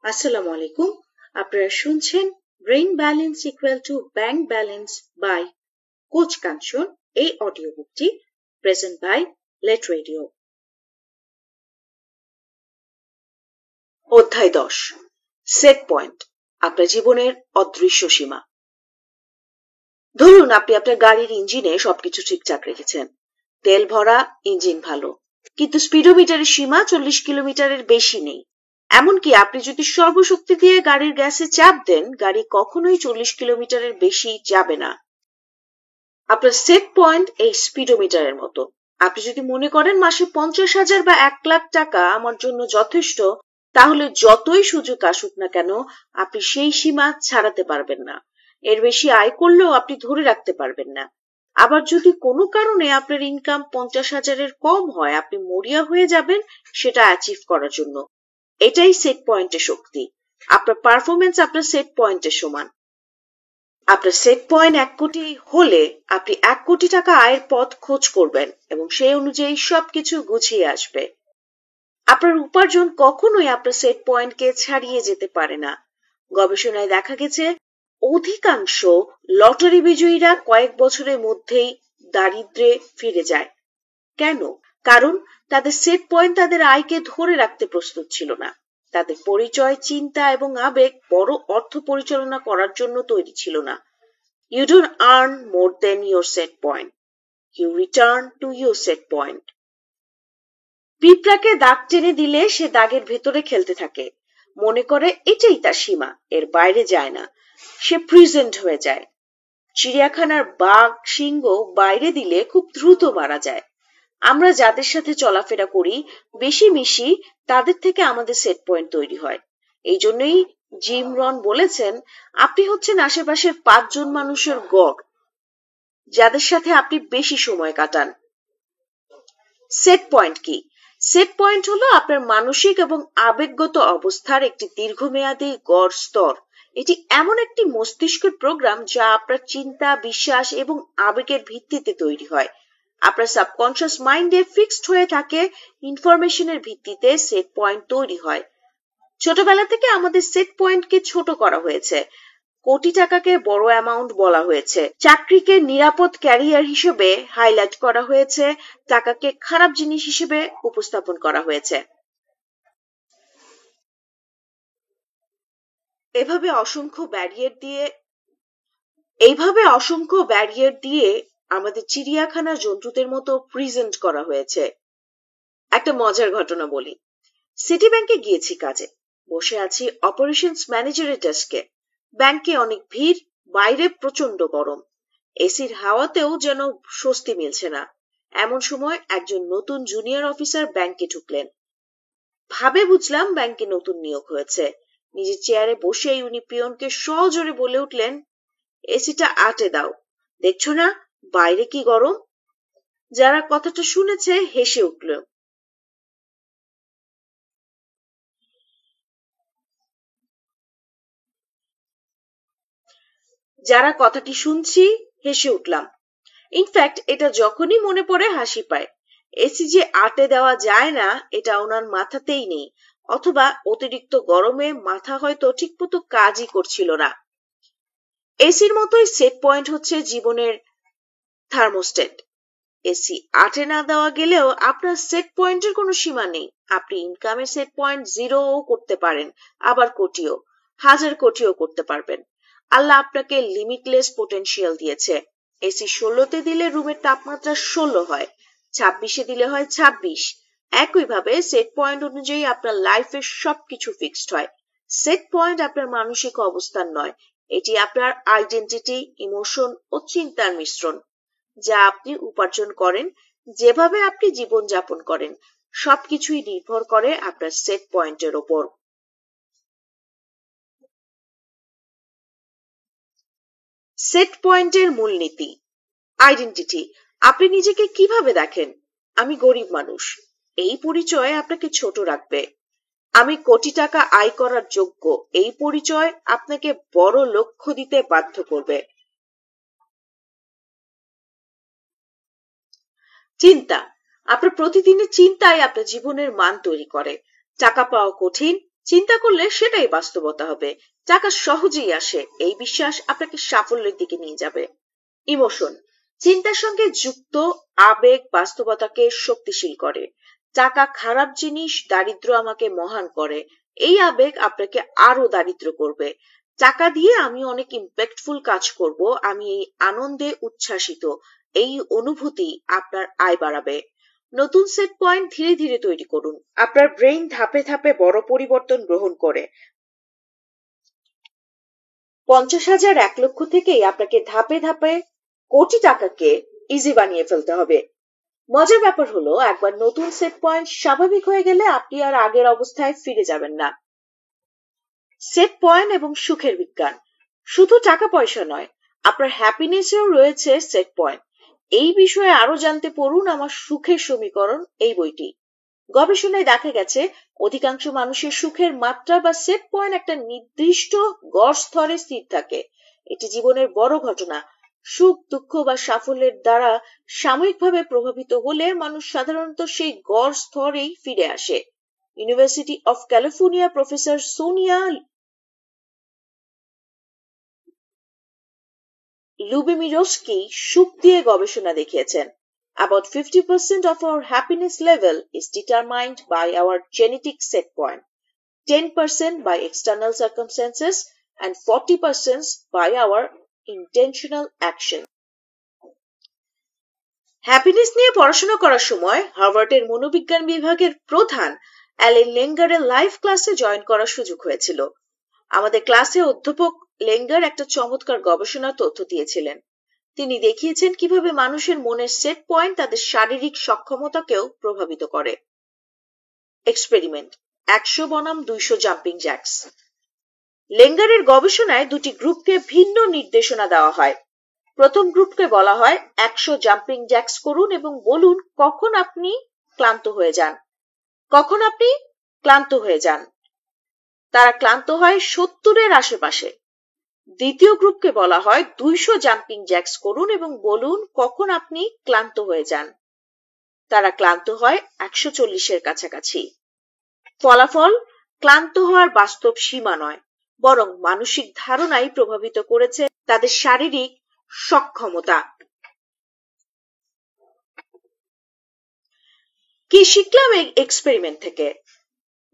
আসসালামু আলাইকুম। আপনারা শুনছেন brain balance equal to bank balance by coach Kanchan. এই অডিও বুকটি প্রেজেন্ট বাই লেট রেডিও। অধ্যায় 10, সেট পয়েন্ট, আপনার জীবনের অদৃশ্য সীমা। ধরুন আপনি আপনার গাড়ির ইঞ্জিনে সবকিছু ঠিকঠাক রেখেছেন, তেল ভরা, ইঞ্জিন ভালো, কিন্তু স্পিডোমিটারের সীমা 40 কিলোমিটারের বেশি নেই। এমনকি আপনি যদি সর্বশক্তি দিয়ে গাড়ির গ্যাসে চাপ দেন, গাড়ি কখনোই 40 কিলোমিটারের বেশি যাবে না। আপনার সেট পয়েন্ট এই স্পিডোমিটারের মতো। আপনি যদি মনে করেন মাসে 50,000 বা 1 লাখ টাকা আমার জন্য যথেষ্ট, তাহলে যতই সুযোগ আসুক না কেন আপনি সেই সীমা ছাড়াতে পারবেন না। এর বেশি আয় করলেও আপনি ধরে রাখতে পারবেন না। আবার যদি কোনো কারণে আপনার ইনকাম 50,000-এর কম হয়, আপনি মরিয়া হয়ে যাবেন সেটা অ্যাচিভ করার জন্য। এটাই সেট পয়েন্টের শক্তি। আপনার পারফরমেন্স আপনার সেট পয়েন্টের সমান। আপনার সেট পয়েন্ট 1 কোটি হলে আপনি 1 কোটি টাকা আয়ের পথ খোঁজ করবেন এবং সেই অনুযায়ী সবকিছু গুছিয়ে আসবে। আপনার উপার্জন কখনোই আপনার সেট পয়েন্টকে ছাড়িয়ে যেতে পারে না। গবেষণায় দেখা গেছে অধিকাংশ লটারি বিজয়ীরা কয়েক বছরের মধ্যেই দারিদ্র্যে ফিরে যায়। কেন? কারণ তাদের সেট পয়েন্ট তাদের আয়কে ধরে রাখতে প্রস্তুত ছিল না। তাদের পরিচয়, চিন্তা এবং আবেগ বড় অর্থ পরিচালনা করার জন্য তৈরি ছিল না। You don't earn more than your set point. You return to your set point. পিঁপড়াকে দাগ টেনে দিলে সে দাগের ভেতরে খেলতে থাকে, মনে করে এটাই তার সীমা, এর বাইরে যায় না। সে প্রিজেন্ট হয়ে যায়। চিড়িয়াখানার বাঘ সিংহ বাইরে দিলে খুব দ্রুত মারা যায়। আমরা যাদের সাথে চলাফেরা করি, বেশি মিশি, তাদের থেকে আমাদের সেট পয়েন্ট তৈরি হয়। এই জন্যই জিম রন বলেছেন, আপনি হচ্ছেন আশেপাশের 5 জন মানুষের গড় যাদের সাথে আপনি বেশি সময় কাটান। সেট পয়েন্ট কি? সেট পয়েন্ট হলো আপনার মানসিক এবং আবেগগত অবস্থার একটি দীর্ঘমেয়াদী গড় স্তর। এটি এমন একটি মস্তিষ্কের প্রোগ্রাম যা আপনার চিন্তা, বিশ্বাস এবং আবেগের ভিত্তিতে তৈরি হয়। আপনার সাবকনশিয়াস মাইন্ডে ফিক্সড হয়ে থাকে ইনফরমেশনের ভিত্তিতে সেট পয়েন্ট তৈরি হয়। ছোটবেলা থেকে আমাদের সেট পয়েন্টকে ছোট করা হয়েছে। কোটি টাকাকে বড় অ্যামাউন্ট বলা হয়েছে, চাকরিকে নিরাপদ ক্যারিয়ার হিসেবে হাইলাইট করা হয়েছে, টাকাকে খারাপ জিনিস হিসেবে উপস্থাপন করা হয়েছে। এইভাবে অসংখ্য ব্যারিয়ার দিয়ে আমাদের চিড়িয়াখানার জন্তুদের মতো প্রেজেন্ট করা হয়েছে। একটা মজার ঘটনা বলি। সিটি ব্যাংকে গিয়েছি কাজে, বসে আছি অপারেশনস ম্যানেজারের ডেস্কে। ব্যাংকে অনেক ভিড়, বাইরে প্রচন্ড গরম, এসির হাওয়াতেও যেন স্বস্তি মিলছে না। এমন সময় একজন নতুন জুনিয়র অফিসার ব্যাংকে ঢুকলেন। ভাবে বুঝলাম ব্যাংকে নতুন নিয়োগ হয়েছে। নিজের চেয়ারে বসেই উনি পিয়নকে সজোরে বলে উঠলেন, এসিটা আটে দাও, দেখছো না বাইরে কি গরম। যারা কথাটা শুনেছে হেসে উঠল। যারা কথাটি শুনছি হেসে উঠলাম। ইনফ্যাক্ট এটা যখনই মনে পড়ে হাসি পায়। এসি যে আটে দেওয়া যায় না এটা ওনার মাথাতেই নেই, অথবা অতিরিক্ত গরমে মাথা হয়তো ঠিকমতো কাজই করছিল না। এসির মতোই সেট পয়েন্ট হচ্ছে জীবনের থার্মোস্টেট। এসি আটে না দেওয়া গেলেও আপনার সেট পয়েন্টের কোনো সীমা নেই। আপনি ইনকামের সেট পয়েন্ট 0ও করতে পারেন, আবার কোটিও, 1000 কোটিও করতে পারবেন। আল্লাহ আপনাকে লিমিটলেস পটেনশিয়াল দিয়েছে। এসি 16তে দিলে রুমের তাপমাত্রা 16 হয়, 26-এ দিলে হয় 26। একইভাবে সেট পয়েন্ট অনুযায়ী আপনার লাইফের সবকিছু ফিক্সড হয়। সেট পয়েন্ট আপনার মানসিক অবস্থান নয়, এটি আপনার আইডেন্টিটি, ইমোশন ও চিন্তার মিশ্রণ। যা আপনি উপার্জন করেন, যেভাবে আপনি জীবন যাপন করেন, সবকিছুই নির্ভর করে আপনার সেট পয়েন্টের ওপর। সেট পয়েন্টের মূলনীতি। আইডেন্টিটি, আপনি নিজেকে কিভাবে দেখেন? আমি গরিব মানুষ, এই পরিচয় আপনাকে ছোট রাখবে। আমি কোটি টাকা আয় করার যোগ্য, এই পরিচয় আপনাকে বড় লক্ষ্য দিতে বাধ্য করবে। চিন্তা, আপনার প্রতিদিনের চিন্তাই আপনার জীবনের মান তৈরি করে। টাকা পাওয়া কঠিন, চিন্তা করলে সেটাই বাস্তবতা হবে। টাকা সহজেই আসে, এই বিশ্বাস আপনাকে সাফল্যের দিকে নিয়ে যাবে। ইমোশন, চিন্তার সঙ্গে যুক্ত আবেগ বাস্তবতাকে শক্তিশীল করে। টাকা খারাপ জিনিস, দারিদ্র আমাকে মহান করে, এই আবেগ আপনাকে আরো দারিদ্র করবে। টাকা দিয়ে আমি অনেক ইম্প্যাক্টফুল কাজ করব, আমি এই আনন্দে উচ্ছ্বাসিত, এই অনুভূতি আপনার আয় বাড়াবে। নতুন সেট পয়েন্ট ধীরে ধীরে তৈরি করুন। আপনার ব্রেইন ধাপে ধাপে বড় পরিবর্তন গ্রহণ করে। 50,000 1 লক্ষ থেকেই আপনাকে ধাপে ধাপে কোটি টাকাকে ইজি বানিয়ে ফেলতে হবে। মজার ব্যাপার হলো, একবার নতুন সেট পয়েন্ট স্বাভাবিক হয়ে গেলে আপনি আর আগের অবস্থায় ফিরে যাবেন না। সেট পয়েন্ট এবং সুখের বিজ্ঞান, শুধু টাকা পয়সা নয়, আপনার হ্যাপিনেসেও রয়েছে সেট পয়েন্ট। এই বিষয়ে আরো জানতে পড়ুন আমার সুখের সমীকরণ এই বইটি। গবেষণায় দেখা গেছে অধিকাংশ মানুষের সুখের মাত্রা বা সেট পয়েন্ট একটা নির্দিষ্ট গড় স্তরে স্থির থাকে। এটি জীবনের বড় ঘটনা। সুখ, দুঃখ বা সাফল্যের দ্বারা সাময়িকভাবে প্রভাবিত হলে মানুষ সাধারণত সেই গড় স্তরেই ফিরে আসে। University of California professor Sonja Lyubomirsky সুখ দিয়ে গবেষণা দেখিয়েছেন। About 50% of our happiness level is determined by our genetic set point, 10% by external circumstances, and 40% by our intentional action. Happiness নিয়ে পড়াশোনা করার সময় হার্ভার্ডের মনোবিজ্ঞান বিভাগের প্রধান অ্যালেন লেঙ্গারের লাইভ ক্লাসে জয়েন করার সুযোগ হয়েছিল। আমাদের ক্লাসে অধ্যাপক লেঙ্গার একটা চমৎকার গবেষণার তথ্য দিয়েছিলেন। তিনি দেখিয়েছেন কিভাবে মানুষের মনের সেট পয়েন্ট তাদের শারীরিক সক্ষমতাকেও প্রভাবিত করে। এক্সপেরিমেন্ট 100 বনাম 200 জাম্পিং জ্যাকস। লেঙ্গারের গবেষণায় দুটি গ্রুপকে ভিন্ন নির্দেশনা দেওয়া হয়। প্রথম গ্রুপকে বলা হয় 100 জাম্পিং জ্যাকস করুন এবং বলুন কখন আপনি ক্লান্ত হয়ে যান। তারা ক্লান্ত হয় 70-এর আশেপাশে। দ্বিতীয় গ্রুপকে বলা হয় 200 জাম্পিং জ্যাকস করুন এবং বলুন কখন আপনি ক্লান্ত হয়ে যান। তারা ক্লান্ত হয় 140-এর কাছাকাছি। ফলাফল, ক্লান্ত হওয়ার বাস্তব সীমা নয়, বরং মানসিক ধারণাই প্রভাবিত করেছে তাদের শারীরিক সক্ষমতা। কি শিখলাম এই এক্সপেরিমেন্ট থেকে?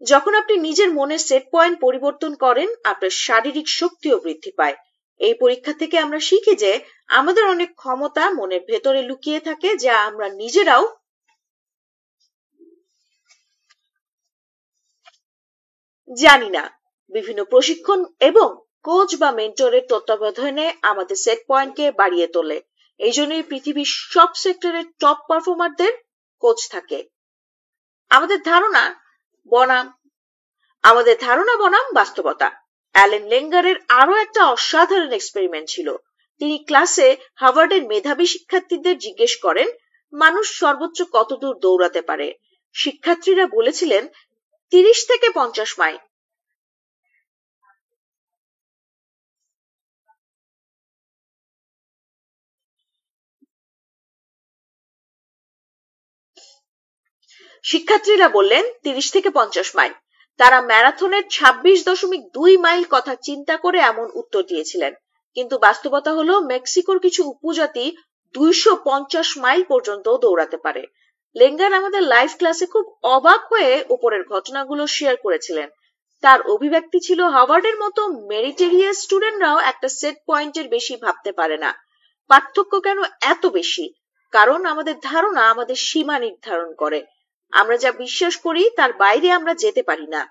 যখন আপনি নিজের মনের সেট পয়েন্ট পরিবর্তন করেন, আপনার শারীরিক শক্তিও বৃদ্ধি পায়। এই পরীক্ষা থেকে আমরা শিখি যে আমাদের অনেক ক্ষমতা মনের ভেতরে লুকিয়ে থাকে, যা আমরা নিজেরাও জানি না। বিভিন্ন প্রশিক্ষণ এবং কোচ বা মেন্টরের তত্ত্বাবধানে আমাদের সেট পয়েন্টকে বাড়িয়ে তোলে। এই জন্যই পৃথিবীর সব সেক্টরের টপ পারফর্মারদের কোচ থাকে। আমাদের ধারণা বনাম বাস্তবতা। অ্যালেন লেঙ্গারের আরো একটা অসাধারণ এক্সপেরিমেন্ট ছিল। তিনি ক্লাসে হার্ভার্ডের মেধাবী শিক্ষার্থীদের জিজ্ঞেস করেন মানুষ সর্বোচ্চ কতদূর দৌড়াতে পারে। শিক্ষার্থীরা বলেছিলেন 30 থেকে 50 মাইল। শিক্ষার্থীরা বললেন 30 থেকে 50 মাইল। তারা ম্যারাথনের 26.2 মাইল কথা চিন্তা করে এমন উত্তর দিয়েছিলেন। কিন্তু বাস্তবতা হলো মেক্সিকোর কিছু উপজাতি 250 মাইল পর্যন্ত দৌড়াতে পারে। লেঙ্গার আমাদের লাইভ ক্লাসে খুব অবাক হয়ে উপরের ঘটনাগুলো শেয়ার করেছিলেন। তার অভিব্যক্তি ছিল, হার্ভার্ডের মতো মেরিটেরিয়াস স্টুডেন্টরাও একটা সেট পয়েন্টের বেশি ভাবতে পারে না। পার্থক্য কেন এত বেশি? কারণ আমাদের ধারণা আমাদের সীমা নির্ধারণ করে। আমরা যা বিশ্বাস করি তার বাইরে আমরা যেতে পারি না।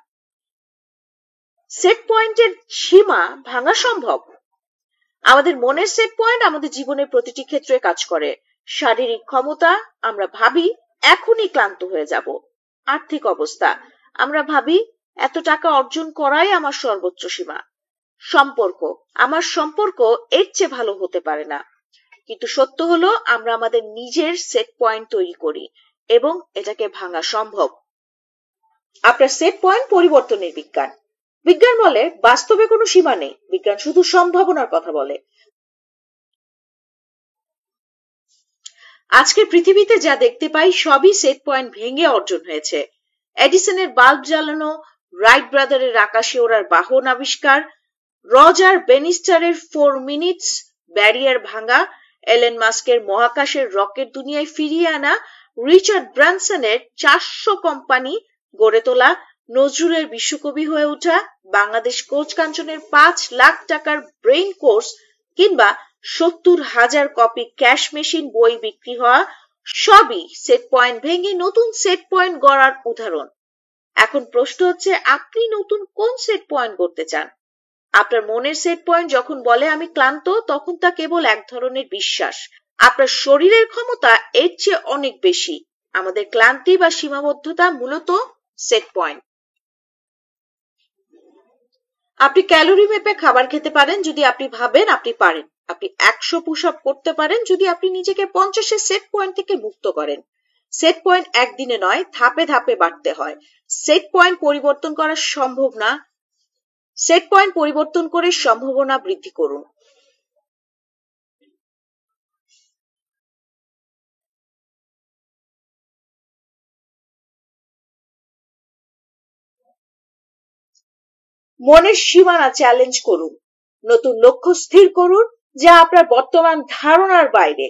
সেট পয়েন্টের সীমা ভাঙা সম্ভব। আমাদের মনের সেট পয়েন্ট আমাদের জীবনের প্রতিটি ক্ষেত্রে কাজ করে। শারীরিক ক্ষমতা, আমরা ভাবি এখনই ক্লান্ত হয়ে যাব। আর্থিক অবস্থা, আমরা ভাবি এত টাকা অর্জন করাই আমার সর্বোচ্চ সীমা। সম্পর্ক, আমার সম্পর্ক এর চেয়ে ভালো হতে পারে না। কিন্তু সত্য হলো আমরা আমাদের নিজের সেট পয়েন্ট তৈরি করি এবং এটাকে ভাঙা সম্ভব। আপনার সেট পয়েন্ট পরিবর্তনের বিজ্ঞান। বিজ্ঞান বলে বাস্তবে কোনো সীমা নেই, বিজ্ঞান শুধু সম্ভাবনার কথা বলে। আজকের পৃথিবীতে যা দেখতে পাই সবই সেট পয়েন্ট ভেঙে অর্জন হয়েছে। এডিসনের বাল্ব জ্বালানো, রাইট ব্রাদারের আকাশে ওড়ার বাহন আবিষ্কার, রজার বেনিস্টারের 4 মিনিটস ব্যারিয়ার ভাঙা, এলেন মাস্কের মহাকাশের রকেট দুনিয়ায় ফিরিয়ে আনা, রিচার্ড ব্রানসনের 400 কোম্পানি গড়ে তোলা, নজরুলের বিশ্বকবি হয়ে ওঠা, বাংলাদেশ কোচ কাঞ্চনের 5 লাখ টাকার ব্রেইন কোর্স কিংবা 70,000 কপি ক্যাশ মেশিন বই বিক্রি হওয়া, সবই সেট পয়েন্ট ভেঙে নতুন সেট পয়েন্ট গড়ার উদাহরণ। এখন প্রশ্ন হচ্ছে, আপনি নতুন কোন সেট পয়েন্ট করতে চান? আপনার মনের সেট পয়েন্ট যখন বলে আমি ক্লান্ত, তখন তা কেবল এক ধরনের বিশ্বাস। আপনার শরীরের ক্ষমতা এর চেয়ে অনেক বেশি। আমাদের ক্লান্তি বা সীমাবদ্ধতা মূলত সেট পয়েন্ট। আপনি ক্যালোরি মেপে খাবার খেতে পারেন যদি আপনি ভাবেন আপনি পারেন। আপনি 100 পুশ আপ করতে পারেন যদি আপনি নিজেকে 50 সেট পয়েন্ট থেকে মুক্ত করেন। সেট পয়েন্ট একদিনে নয়, ধাপে ধাপে বাড়তে হয়। সেট পয়েন্ট পরিবর্তন করা সম্ভব না। সেট পয়েন্ট পরিবর্তন করে সম্ভাবনা বৃদ্ধি করুন। মনের সীমানা চ্যালেঞ্জ করুন। নতুন লক্ষ্য স্থির করুন যা আপনার বর্তমান ধারণার বাইরে।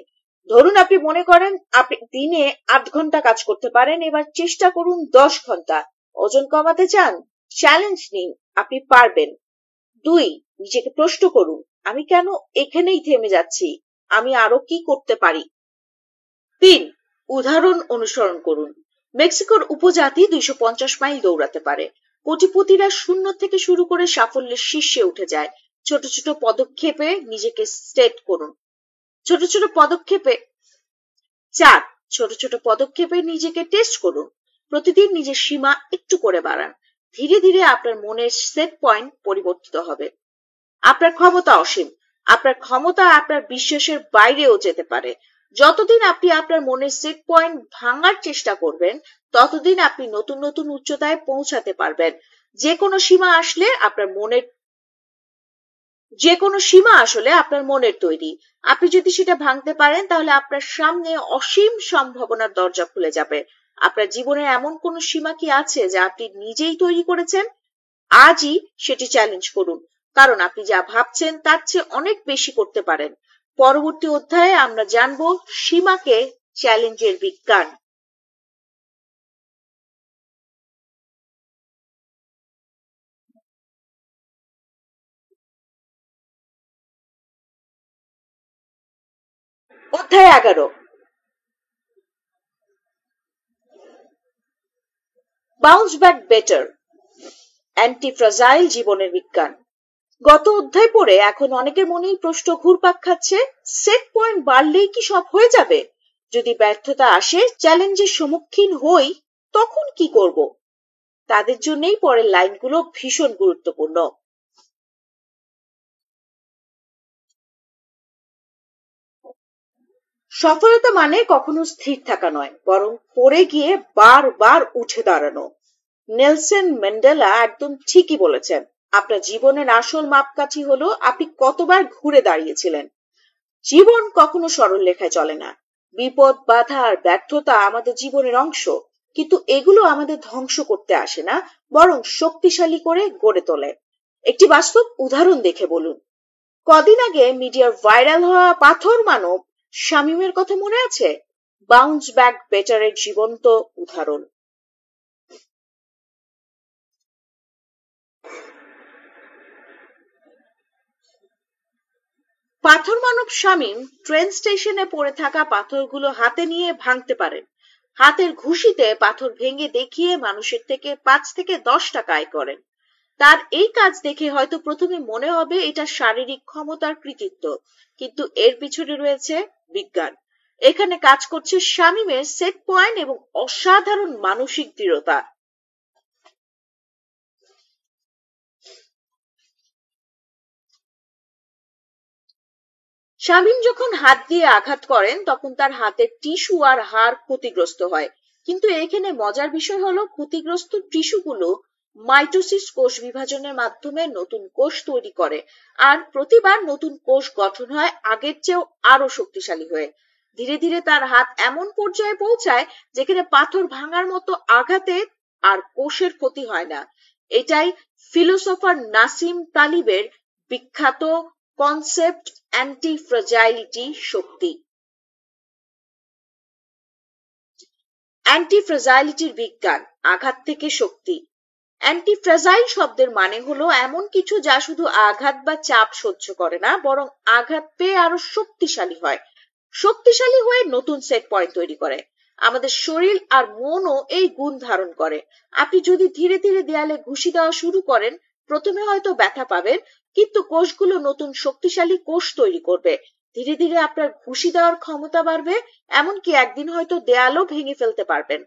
ধরুন আপনি মনে করেন আপনি দিনে 8 ঘন্টা কাজ করতে পারেন, এবার চেষ্টা করুন 10 ঘন্টা। ওজন কমাতে চান? চ্যালেঞ্জ নিন, আপনি পারবেন। 2, নিজেকে প্রশ্ন করুন, আমি কেন এখানেই থেমে যাচ্ছি? আমি আরো কি করতে পারি? 3, উদাহরণ অনুসরণ করুন। মেক্সিকোর উপজাতি 250 মাইল দৌড়াতে পারে। কোটিপতিরা শূন্য থেকে শুরু করে সাফল্যের শীর্ষে উঠে যায়। ছোট ছোট পদক্ষেপে নিজেকে সেট করুন। ছোট ছোট পদক্ষেপে 4, ছোট ছোট পদক্ষেপে নিজেকে টেস্ট করুন। প্রতিদিন নিজের সীমা একটু করে বাড়ান। ধীরে ধীরে আপনার মনের সেট পয়েন্ট পরিবর্তিত হবে। আপনার ক্ষমতা অসীম। আপনার ক্ষমতা আপনার বিশ্বাসের বাইরেও যেতে পারে। যতদিন আপনি আপনার মনের সেট পয়েন্ট ভাঙার চেষ্টা করবেন, ততদিন আপনি নতুন নতুন উচ্চতায় পৌঁছাতে পারবেন। যে কোনো সীমা আসলে আপনার মনের তৈরি। আপনি যদি সেটা ভাঙতে পারেন, তাহলে আপনার সামনে অসীম সম্ভাবনার দরজা খুলে যাবে। আপনার জীবনের এমন কোন সীমা কি আছে যা আপনি নিজেই তৈরি করেছেন? আজই সেটি চ্যালেঞ্জ করুন, কারণ আপনি যা ভাবছেন তার চেয়ে অনেক বেশি করতে পারেন। পরবর্তী অধ্যায়ে আমরা জানব সীমাকে চ্যালেঞ্জের বিজ্ঞান। অধ্যায় 11, bounce back better, anti fragile জীবনের বিজ্ঞান। গত অধ্যায় পড়ে এখন অনেকের মনেই প্রশ্ন ঘুরপাক খাচ্ছে, সেট পয়েন্ট বাড়লেই কি সব হয়ে যাবে? যদি ব্যর্থতা আসে, চ্যালেঞ্জের সম্মুখীন হই, তখন কি করব? তাদের জন্যই পরের লাইনগুলো ভীষণ গুরুত্বপূর্ণ। সফলতা মানে কখনো স্থির থাকা নয়, বরং পড়ে গিয়ে বারবার উঠে দাঁড়ানো। নেলসন ম্যান্ডেলা একদম ঠিকই বলেছেন। আপনার জীবনের আসল মাপকাঠি হলো আপনি কতবার ঘুরে দাঁড়িয়েছিলেন। জীবন কখনো সরল রেখায় চলে না। বিপদ, বাধা আর ব্যর্থতা আমাদের জীবনের অংশ, কিন্তু এগুলো আমাদের ধ্বংস করতে আসে না, বরং শক্তিশালী করে গড়ে তোলে। একটি বাস্তব উদাহরণ দেখে বলুন। কদিন আগে মিডিয়ার ভাইরাল হওয়া পাথর মানব শামীমের কথা মনে আছে? বাউন্স ব্যাক বেটারের জীবন্ত উদাহরণ। পাথর মানব শামীম ট্রেন স্টেশনে পড়ে থাকা পাথরগুলো হাতে নিয়ে ভাঙতে পারেন। হাতের ঘুষিতে পাথর ভেঙে দেখিয়ে মানুষের থেকে 5 থেকে 10 টাকা আয় করেন। তার এই কাজ দেখে হয়তো প্রথমে মনে হবে এটা শারীরিক ক্ষমতার কৃতিত্ব, কিন্তু এর পিছনে রয়েছে বিজ্ঞান। এখানে কাজ করছে শামীমের সেট পয়েন্ট এবং অসাধারণ মানসিক দৃঢ়তা। শামীম যখন হাত দিয়ে আঘাত করেন, তখন তার হাতের টিস্যু আর হাড় ক্ষতিগ্রস্ত হয়। কিন্তু এখানে মজার বিষয় হলো, ক্ষতিগ্রস্ত টিস্যুগুলো মাইটোসিস কোষ বিভাজনের মাধ্যমে নতুন কোষ তৈরি করে, আর প্রতিবার নতুন কোষ গঠন হয় আগের চেয়েও আরো শক্তিশালী হয়ে। ধীরে ধীরে তার হাত এমন পর্যায়ে পৌঁছায় যেখানে পাথর ভাঙার মতো আঘাতে আর কোষের ক্ষতি হয় না। এটাই ফিলোসফার নাসিম তালিবের বিখ্যাত কনসেপ্ট অ্যান্টি ফ্রাজাইলিটি শক্তি। অ্যান্টি ফ্রাজাইলিটির বিজ্ঞান, আঘাত থেকে শক্তি। অ্যান্টি ফ্রাজাইল শব্দের মানে হলো এমন কিছু যা শুধু আঘাত বা চাপ সহ্য করে না, বরং আঘাত পেয়ে আরো শক্তিশালী হয়, শক্তিশালী হয়ে নতুন সেট পয়েন্ট তৈরি করে। আমাদের শরীর আর মনও এই গুণ ধারণ করে। আপনি যদি ধীরে ধীরে দেয়ালে ঘুষি দেওয়া শুরু করেন, প্রথমে হয়তো ব্যথা পাবেন, কিন্তু কোষগুলো নতুন শক্তিশালী কোষ তৈরি করবে। ধীরে ধীরে আপনার ঘুষি দেওয়ার ক্ষমতা বাড়বে, এমনকি একদিন হয়তো দেয়ালও ভেঙে ফেলতে পারবেন।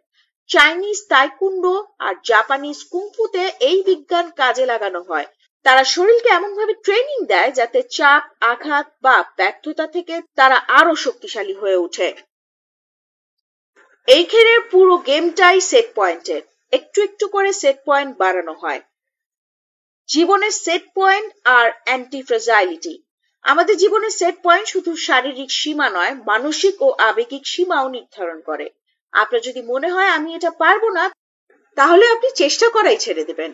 চাইনিজ তাইকুন্ডো আর জাপানিজ কুংফুতে এই বিজ্ঞান কাজে লাগানো হয়। তারা শরীরকে এমন ভাবে ট্রেনিং দেয় যাতে চাপ, আঘাত বা ব্যর্থতা থেকে তারা আরো শক্তিশালী হয়ে ওঠে। এই খেলের পুরো গেমটাই সেট পয়েন্টের, একটু একটু করে সেট পয়েন্ট বাড়ানো হয়। জীবনের সেট পয়েন্ট আর অ্যান্টি ফ্রাজাইলিটি। আমাদের জীবনের সেট পয়েন্ট শুধু শারীরিক সীমা নয়, মানসিক ও আবেগিক সীমাও নির্ধারণ করে। আপনার যদি মনে হয় আমি এটা পারবো না, তাহলে আপনি চেষ্টা করাই ছেড়ে দেবেন।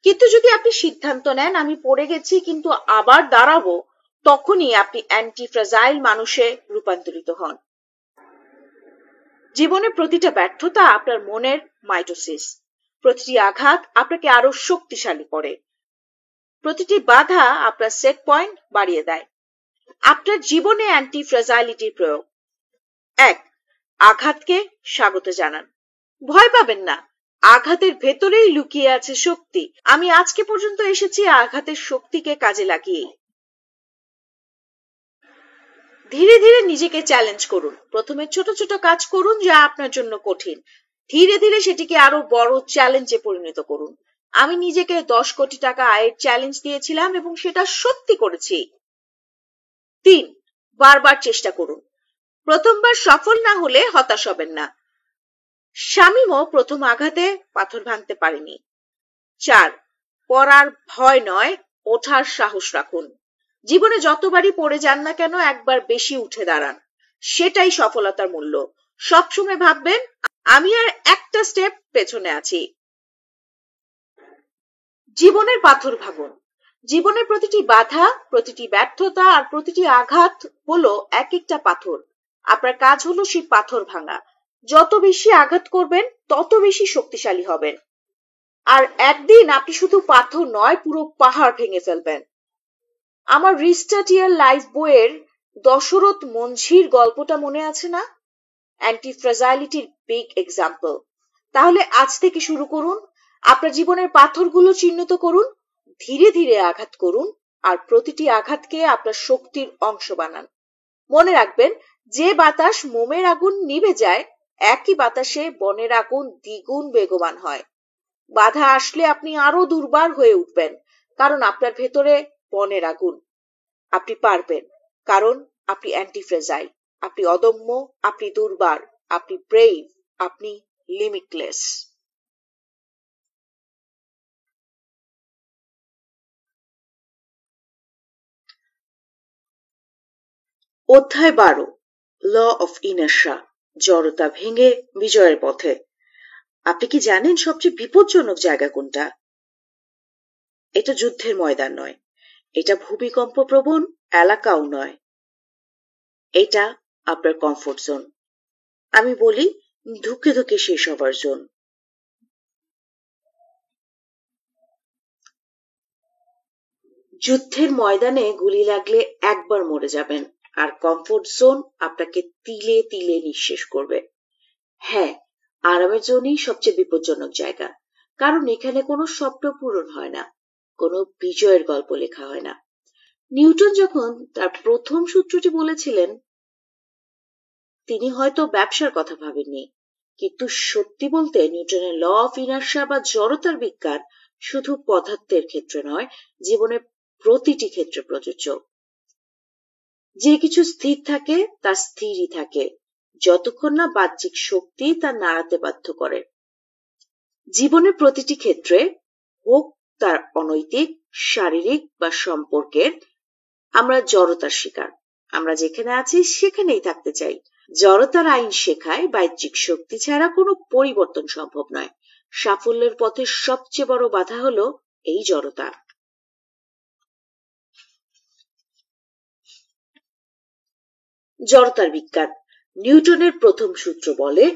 কিন্তু যদি আপনি সিদ্ধান্ত নেন আমি পড়ে গেছি কিন্তু আবার দাঁড়াবো, তখনই আপনি অ্যান্টি ফ্রাজাইল মানুষে রূপান্তরিত হন। জীবনের প্রতিটা ব্যর্থতা আপনার মনের মাইটোসিস। প্রতিটি আঘাত আপনাকে আরো শক্তিশালী করে। প্রতিটি বাধা আপনার সেট পয়েন্ট বাড়িয়ে দেয়। আপনার জীবনে অ্যান্টি ফ্রাজাইলিটির প্রয়োগ। 1. আঘাতকে স্বাগত জানান। ভয় পাবেন না, আঘাতের ভেতরেই লুকিয়ে আছে শক্তি। আমি আজকে পর্যন্ত এসেছি আঘাতের শক্তিকে কাজে লাগিয়ে। ধীরে ধীরে নিজেকে চ্যালেঞ্জ করুন। প্রথমে ছোট ছোট কাজ করুন যা আপনার জন্য কঠিন। ধীরে ধীরে সেটিকে আরো বড় চ্যালেঞ্জে পরিণত করুন। আমি নিজেকে 10 কোটি টাকা আয়ের চ্যালেঞ্জ দিয়েছিলাম এবং সেটা সত্যি করেছি। 3. বারবার চেষ্টা করুন। প্রথমবার সফল না হলে হতাশ হবেন না। শামীমও প্রথম আঘাতে পাথর ভাঙতে পারেনি। 4. পড়ার ভয় নয়, ওঠার সাহস রাখুন। জীবনে যতবারই পড়ে যান না কেন, একবার বেশি উঠে দাঁড়ান, সেটাই সফলতার মূল্য। সবসময় ভাববেন আমি আর একটা স্টেপ পেছনে আছি। জীবনের পাথর ভাঙুন। জীবনের প্রতিটি বাধা, প্রতিটি ব্যর্থতা আর প্রতিটি আঘাত হলো এক একটা পাথর। আপনার কাজ হলো সেই পাথর ভাঙা। যত বেশি আঘাত করবেন তত বেশি শক্তিশালী হবেন। আর একদিন আপনি শুধু পাথর নয়, পুরো পাহাড় ভেঙে ফেলবেন। আমার রিস্টার্ট ইওর লাইফ বইয়ের দশরথ মঞ্ঝির গল্পটা মনে আছে না? অ্যান্টি ফ্রাজাইলিটির বিগ এক্সাম্পল। তাহলে আজ থেকে শুরু করুন। আপনার জীবনের পাথরগুলো চিহ্নিত করুন, ধীরে ধীরে আঘাত করুন আর প্রতিটি আঘাতকে আপনার শক্তির অংশ বানান। মনে রাখবেন, যে বাতাস মোমের আগুন নিভে যায়, একই বাতাসে বনের আগুন দ্বিগুণ বেগবান হয়। বাধা আসলে আপনি আরো দুর্বার হয়ে উঠবেন, কারণ আপনার ভেতরে বনের আগুন। আপনি পারবেন, কারণ আপনি অ্যান্টি ফ্রাজাইল, আপনি অদম্য, আপনি দুর্বার, আপনি ব্রেভ, আপনি লিমিটলেস। অধ্যায় 12, ল অফ ইনার্শিয়া, জড়তা ভেঙে বিজয়ের পথে। আপনি কি জানেন সবচেয়ে বিপজ্জনক জায়গা কোনটা? এটা যুদ্ধের ময়দান নয়, এটা ভূমিকম্প প্রবণ এলাকাও নয়, এটা আপনার কমফোর্ট জোন। আমি বলি ধুকে ধুকে শেষ হবার জোন। যুদ্ধের ময়দানে গুলি লাগলে একবার মরে যাবেন, আর কমফোর্ট জোন আপনাকে তিলে তিলে নিঃশেষ করবে। হ্যাঁ, আরামের জন্যই সবচেয়ে বিপজ্জনক জায়গা, কারণ এখানে কোনো স্বপ্ন পূরণ হয় না, কোনো বিজয়ের গল্প লেখা হয় না। নিউটন যখন তার প্রথম সূত্রটি বলেছিলেন, তিনি হয়তো ব্যবসার কথা ভাবেননি, কিন্তু সত্যি বলতে নিউটনের ল অফ ইনার্শিয়া বা জড়তার বিজ্ঞান শুধু পদার্থের ক্ষেত্রে নয়, জীবনের প্রতিটি ক্ষেত্রে প্রযোজ্য। যে কিছু স্থির থাকে তা স্থিরই থাকে, যতক্ষণ না বাহ্যিক শক্তি তা নাড়াতে বাধ্য করে। জীবনের প্রতিটি ক্ষেত্রে, হোক তার অনৈতিক, শারীরিক বা সম্পর্কের, আমরা জড়তার শিকার। আমরা যেখানে আছি সেখানেই থাকতে চাই। জড়তার আইন শেখায় বাহ্যিক শক্তি ছাড়া কোনো পরিবর্তন সম্ভব নয়। সাফল্যের পথে সবচেয়ে বড় বাধা হলো এই জড়তা। জড়তার বিজ্ঞান। নিউটনের প্রথম সূত্র বলে,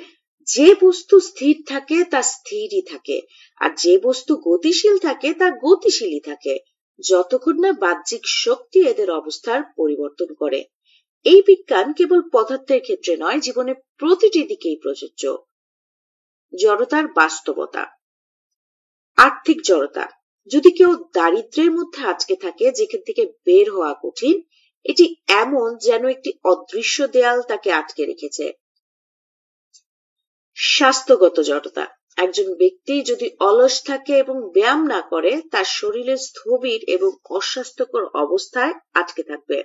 যে বস্তু স্থির থাকে তা স্থিরই থাকে, আর যে বস্তু গতিশীল থাকে তা গতিশীলই থাকে, যতক্ষণ না বাহ্যিক শক্তি এদের অবস্থার পরিবর্তন করে। এই বিজ্ঞান কেবল পদার্থের ক্ষেত্রে নয়, জীবনের প্রতিটি দিকেই প্রযোজ্য। জড়তার বাস্তবতা। আর্থিক জড়তা। যদি কেউ দারিদ্র্যের মধ্যে আটকে থাকে, যেখান থেকে বের হওয়া কঠিন, এটি এমন যেন একটি অদৃশ্য দেয়াল তাকে আটকে রেখেছে। স্বাস্থ্যগত জড়তা। একজন ব্যক্তি যদি অলস থাকে এবং ব্যায়াম না করে, তার শরীরে স্থবির এবং অস্বাস্থ্যকর অবস্থায় আটকে থাকবে।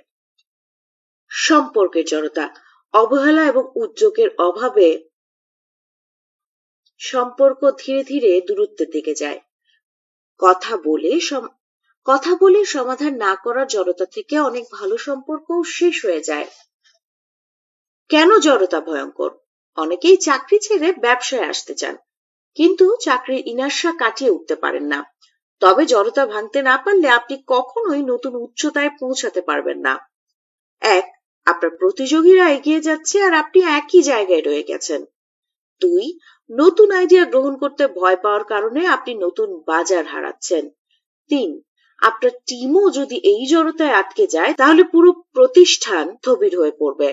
সম্পর্কের জড়তা। অবহেলা এবং উদ্যোগের অভাবে সম্পর্ক ধীরে ধীরে দূরত্বের দিকে যায়। কথা বলে সমাধান না করার জড়তা থেকে অনেক ভালো সম্পর্কও শেষ হয়ে যায়। কেন জড়তা ভয়ঙ্কর? অনেকেই চাকরি ছেড়ে ব্যবসায় আসতে চান, কিন্তু চাকরির ইনার্শা কাটিয়ে উঠতে পারেন না। তবে জড়তা ভাঙতে না পারলে আপনি কখনোই নতুন উচ্চতায় পৌঁছাতে পারবেন না। এক, আপনার প্রতিযোগীরা এগিয়ে যাচ্ছে আর আপনি একই জায়গায় রয়ে গেছেন। দুই, নতুন আইডিয়া গ্রহণ করতে ভয় পাওয়ার কারণে আপনি নতুন বাজার হারাচ্ছেন। তিন, আপনার টিমও যদি এই জড়তায় আটকে যায়, তাহলে পুরো প্রতিষ্ঠান স্থবির হয়ে পড়বে।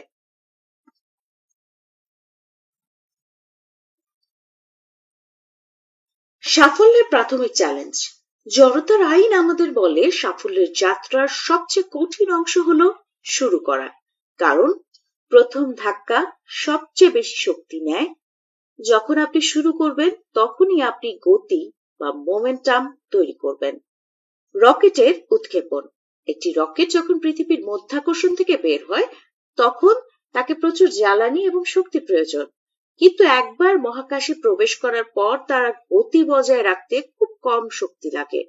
সাফল্যের প্রাথমিক চ্যালেঞ্জ। জড়তার আইন আমাদের বলে, সাফল্যের যাত্রার সবচেয়ে কঠিন অংশ হলো শুরু করা, কারণ প্রথম ধাক্কা সবচেয়ে বেশি শক্তি নেয়। যখন আপনি শুরু করবেন, তখনই আপনি গতি বা মোমেন্টাম তৈরি করবেন। রকেটের উৎক্ষেপণ। একটি রকেট যখন পৃথিবীর মধ্যাকর্ষণ থেকে বের হয়, তখন তাকে প্রচুর জ্বালানি এবং শক্তি প্রয়োজন। কিন্তু একবার মহাকাশে প্রবেশ করার পর তার গতি বজায় রাখতে খুব কম শক্তি লাগে।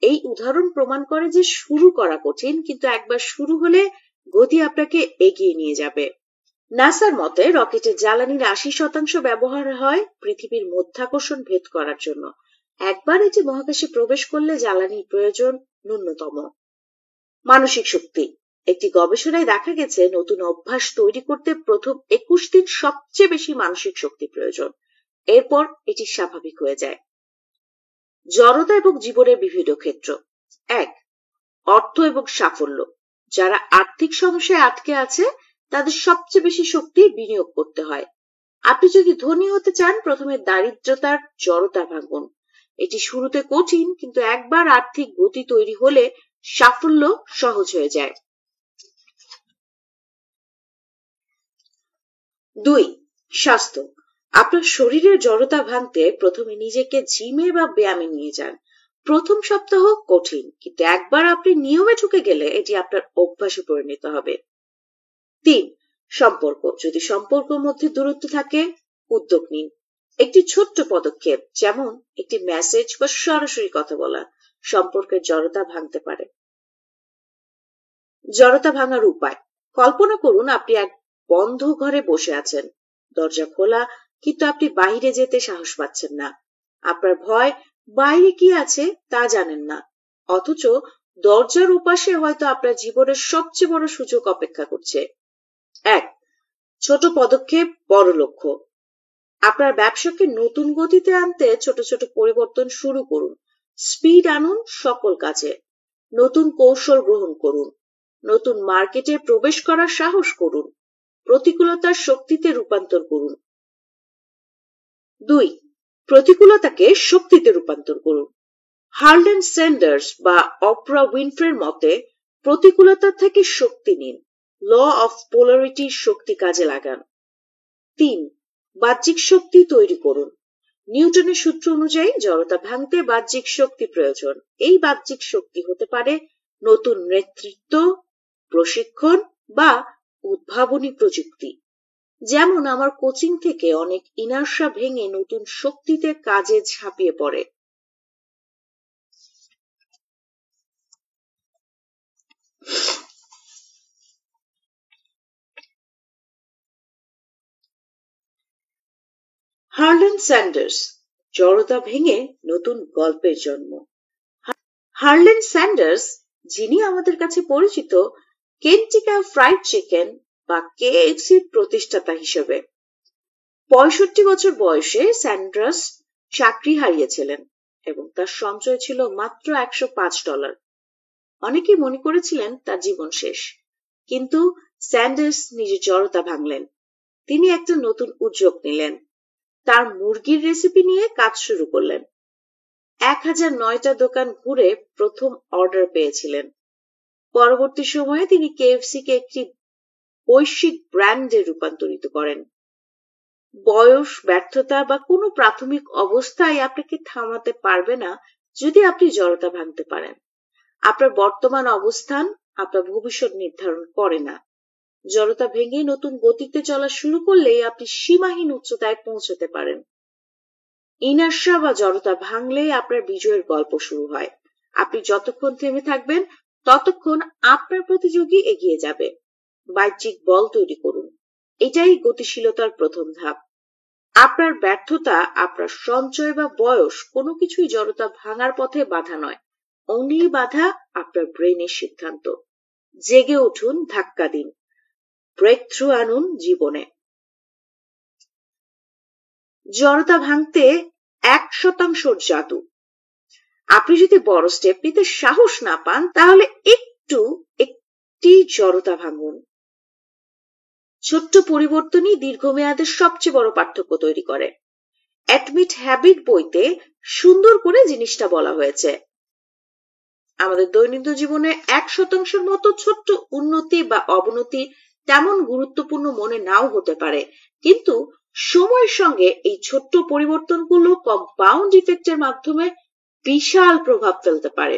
এই উদাহরণ প্রমাণ করে যে শুরু করা কঠিন, কিন্তু একবার শুরু হলে গতি আপনাকে এগিয়ে নিয়ে যাবে। নাসার মতে রকেটের জ্বালানির ৮০% ব্যবহার হয় পৃথিবীর মধ্যাকর্ষণ ভেদ করার জন্য। একবার এটি মহাকাশে প্রবেশ করলে জ্বালানির প্রয়োজন ন্যূনতম। মানসিক শক্তি। একটি গবেষণায় দেখা গেছে, নতুন অভ্যাস তৈরি করতে প্রথম ২১ দিন সবচেয়ে বেশি মানসিক শক্তি প্রয়োজন। এরপর এটি স্বাভাবিক হয়ে যায়। জড়তা এবং জীবনের বিভিন্ন ক্ষেত্র। এক, অর্থ এবং সাফল্য। যারা আর্থিক সমস্যায় আটকে আছে, তাদের সবচেয়ে বেশি শক্তি বিনিয়োগ করতে হয়। আপনি যদি ধনী হতে চান, প্রথমে দারিদ্রতার জড়তা ভাঙুন। এটি শুরুতে কঠিন, কিন্তু একবার আর্থিক গতি তৈরি হলে সাফল্য সহজ হয়ে যায়। ২, স্বাস্থ্য। আপনার শরীরের জড়তা ভাঙতে প্রথমে নিজেকে জিমে বা ব্যায়ামে নিয়ে যান। প্রথম সপ্তাহ কঠিন, কিন্তু একবার আপনি নিয়মে ঢুকে গেলে এটি আপনার অভ্যাসে পরিণত হবে। ৩, সম্পর্ক। যদি সম্পর্কের মধ্যে দূরত্ব থাকে, উদ্যোগ নিন। একটি ছোট্ট পদক্ষেপ, যেমন একটি মেসেজ বা সরাসরি কথা বলা, সম্পর্কের জড়তা ভাঙতে পারে। জড়তা ভাঙার উপায়। কল্পনা করুন আপনি এক বন্ধ ঘরে বসে আছেন, দরজা খোলা, কিন্তু আপনি বাইরে যেতে সাহস পাচ্ছেন না। আপনার ভয়, বাইরে কি আছে তা জানেন না, অথচ দরজার ওপাশে হয়তো আপনার জীবনের সবচেয়ে বড় সুযোগ অপেক্ষা করছে। ১, ছোট পদক্ষেপ, বড় লক্ষ্য। আপনার ব্যবসাকে নতুন গতিতে আনতে ছোট ছোট পরিবর্তন শুরু করুন। স্পিড আনুন সকল কাজে। নতুন কৌশল গ্রহণ করুন। নতুন মার্কেটে প্রবেশ করার সাহস করুন। প্রতিকূলতার শক্তিতে রূপান্তর করুন। ২, প্রতিকূলতাকে শক্তিতে রূপান্তর করুন। হার্লেন স্যান্ডার্স বা অপ্রা উইনফ্রের মতে, প্রতিকূলতা থেকে শক্তি নিন, ল অফ পোলারিটির শক্তি কাজে লাগান। ৩, বাহ্যিক শক্তি তৈরি করুন। নিউটনের সূত্র অনুযায়ী জড়তা ভাঙতে বাহ্যিক শক্তি প্রয়োজন। এই বাহ্যিক শক্তি হতে পারে নতুন নেতৃত্ব, প্রশিক্ষণ বা উদ্ভাবনী প্রযুক্তি। যেমন আমার কোচিং থেকে অনেক ইনার্শা ভেঙে নতুন শক্তিতে কাজে ঝাঁপিয়ে পড়ে। হার্লেন স্যান্ডার্স জড়তা ভেঙে নতুন গল্পের জন্ম। হার্লেন স্যান্ডার্স, যিনি আমাদের কাছে পরিচিত কেন্টাকি ফ্রাইড চিকেন বা কেএফসির প্রতিষ্ঠাতা হিসেবে। 65 বছর বয়সে স্যান্ডার্স চাকরি হারিয়েছিলেন এবং তার সঞ্চয় ছিল মাত্র $105। অনেকেই মনে করেছিলেন তার জীবন শেষ, কিন্তু স্যান্ডার্স নিজের জড়তা ভাঙলেন। তিনি একটা নতুন উদ্যোগ নিলেন। তার মুরগির রেসিপি নিয়ে কাজ শুরু করলেন। 1009টা দোকান ঘুরে প্রথম অর্ডার পেয়েছিলেন। পরবর্তী সময়ে তিনি কেএফসিকে একটি বৈশ্বিক ব্র্যান্ডে রূপান্তরিত করেন। বয়স, ব্যর্থতা বা কোনো প্রাথমিক অবস্থায় আপনাকে থামাতে পারবে না যদি আপনি জড়তা ভাঙতে পারেন। আপনার বর্তমান অবস্থান আপনার ভবিষ্যৎ নির্ধারণ করে না। জড়তা ভেঙে নতুন গতিতে চলা শুরু করলেই আপনি সীমাহীন উচ্চতায় পৌঁছতে পারেন। ইনার্শিয়া বা জড়তা ভাঙলে আপনার বিজয়ের গল্প শুরু হয়। আপনি যতক্ষণ থেমে থাকবেন ততক্ষণ আপনার প্রতিযোগী এগিয়ে যাবে। বাহ্যিক বল তৈরি করুন। এটাই গতিশীলতার প্রথম ধাপ। আপনার ব্যর্থতা, আপনার সঞ্চয় বা বয়স কোনো কিছুই জড়তা ভাঙার পথে বাধা নয়। অনলি বাধা আপনার ব্রেনের সিদ্ধান্ত। জেগে উঠুন, ধাক্কা দিন, ব্রেক থ্রু আনুন জীবনে। জড়তা ভাঙতে 1% জাদু। আপনি যদি বড় স্টেপ নিতে সাহস না পান, তাহলে একটি জড়তা ভাঙুন। ছোট্ট পরিবর্তনই দীর্ঘমেয়াদে সবচেয়ে বড় পার্থক্য তৈরি করে। অ্যাটমিক হ্যাবিট বইতে সুন্দর করে জিনিসটা বলা হয়েছে। আমাদের দৈনন্দিন জীবনে 1%-এর মতো ছোট্ট উন্নতি বা অবনতি তেমন গুরুত্বপূর্ণ মনে নাও হতে পারে, কিন্তু সময়ের সঙ্গে এই ছোট্ট পরিবর্তনগুলো কম্পাউন্ড ইফেক্টের মাধ্যমে বিশাল প্রভাব ফেলতে পারে।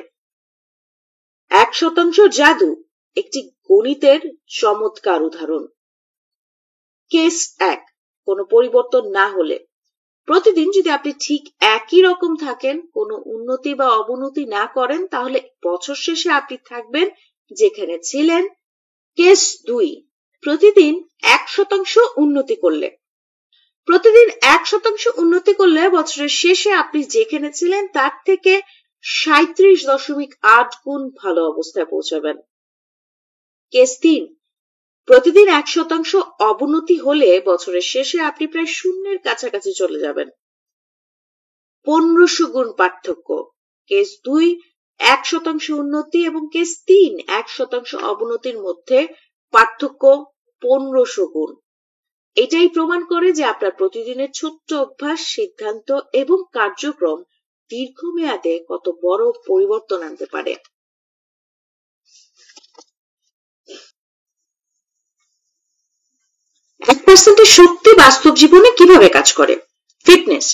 1% জাদু একটি গণিতের চমৎকার উদাহরণ। কেস 1, কোনো পরিবর্তন না হলে। প্রতিদিন যদি আপনি ঠিক একই রকম থাকেন, কোনো উন্নতি বা অবনতি না করেন, তাহলে বছর শেষে আপনি থাকবেন যেখানে ছিলেন। কেস 2, প্রতিদিন 1% উন্নতি করলে। প্রতিদিন 1% উন্নতি করলে বছরের শেষে আপনি যেখানে ছিলেন তার থেকে 37.8 গুণ ভালো অবস্থায় পৌঁছাবেন। কেস 3, প্রতিদিন 1% অবনতি হলে বছরের শেষে আপনি প্রায় শূন্যের কাছাকাছি চলে যাবেন। 1500 গুণ পার্থক্য। কেস 2, 1% উন্নতি এবং কেস 3, 1% অবনতির মধ্যে পার্থক্য 1500 গুণ। এটাই প্রমাণ করে যে আপনার প্রতিদিনের ছোট্ট অভ্যাস, সিদ্ধান্ত এবং কার্যক্রম দীর্ঘমেয়াদে কত বড় পরিবর্তন আনতে পারে। 1%-এর শক্তি বাস্তব জীবনে কিভাবে কাজ করে? ফিটনেস।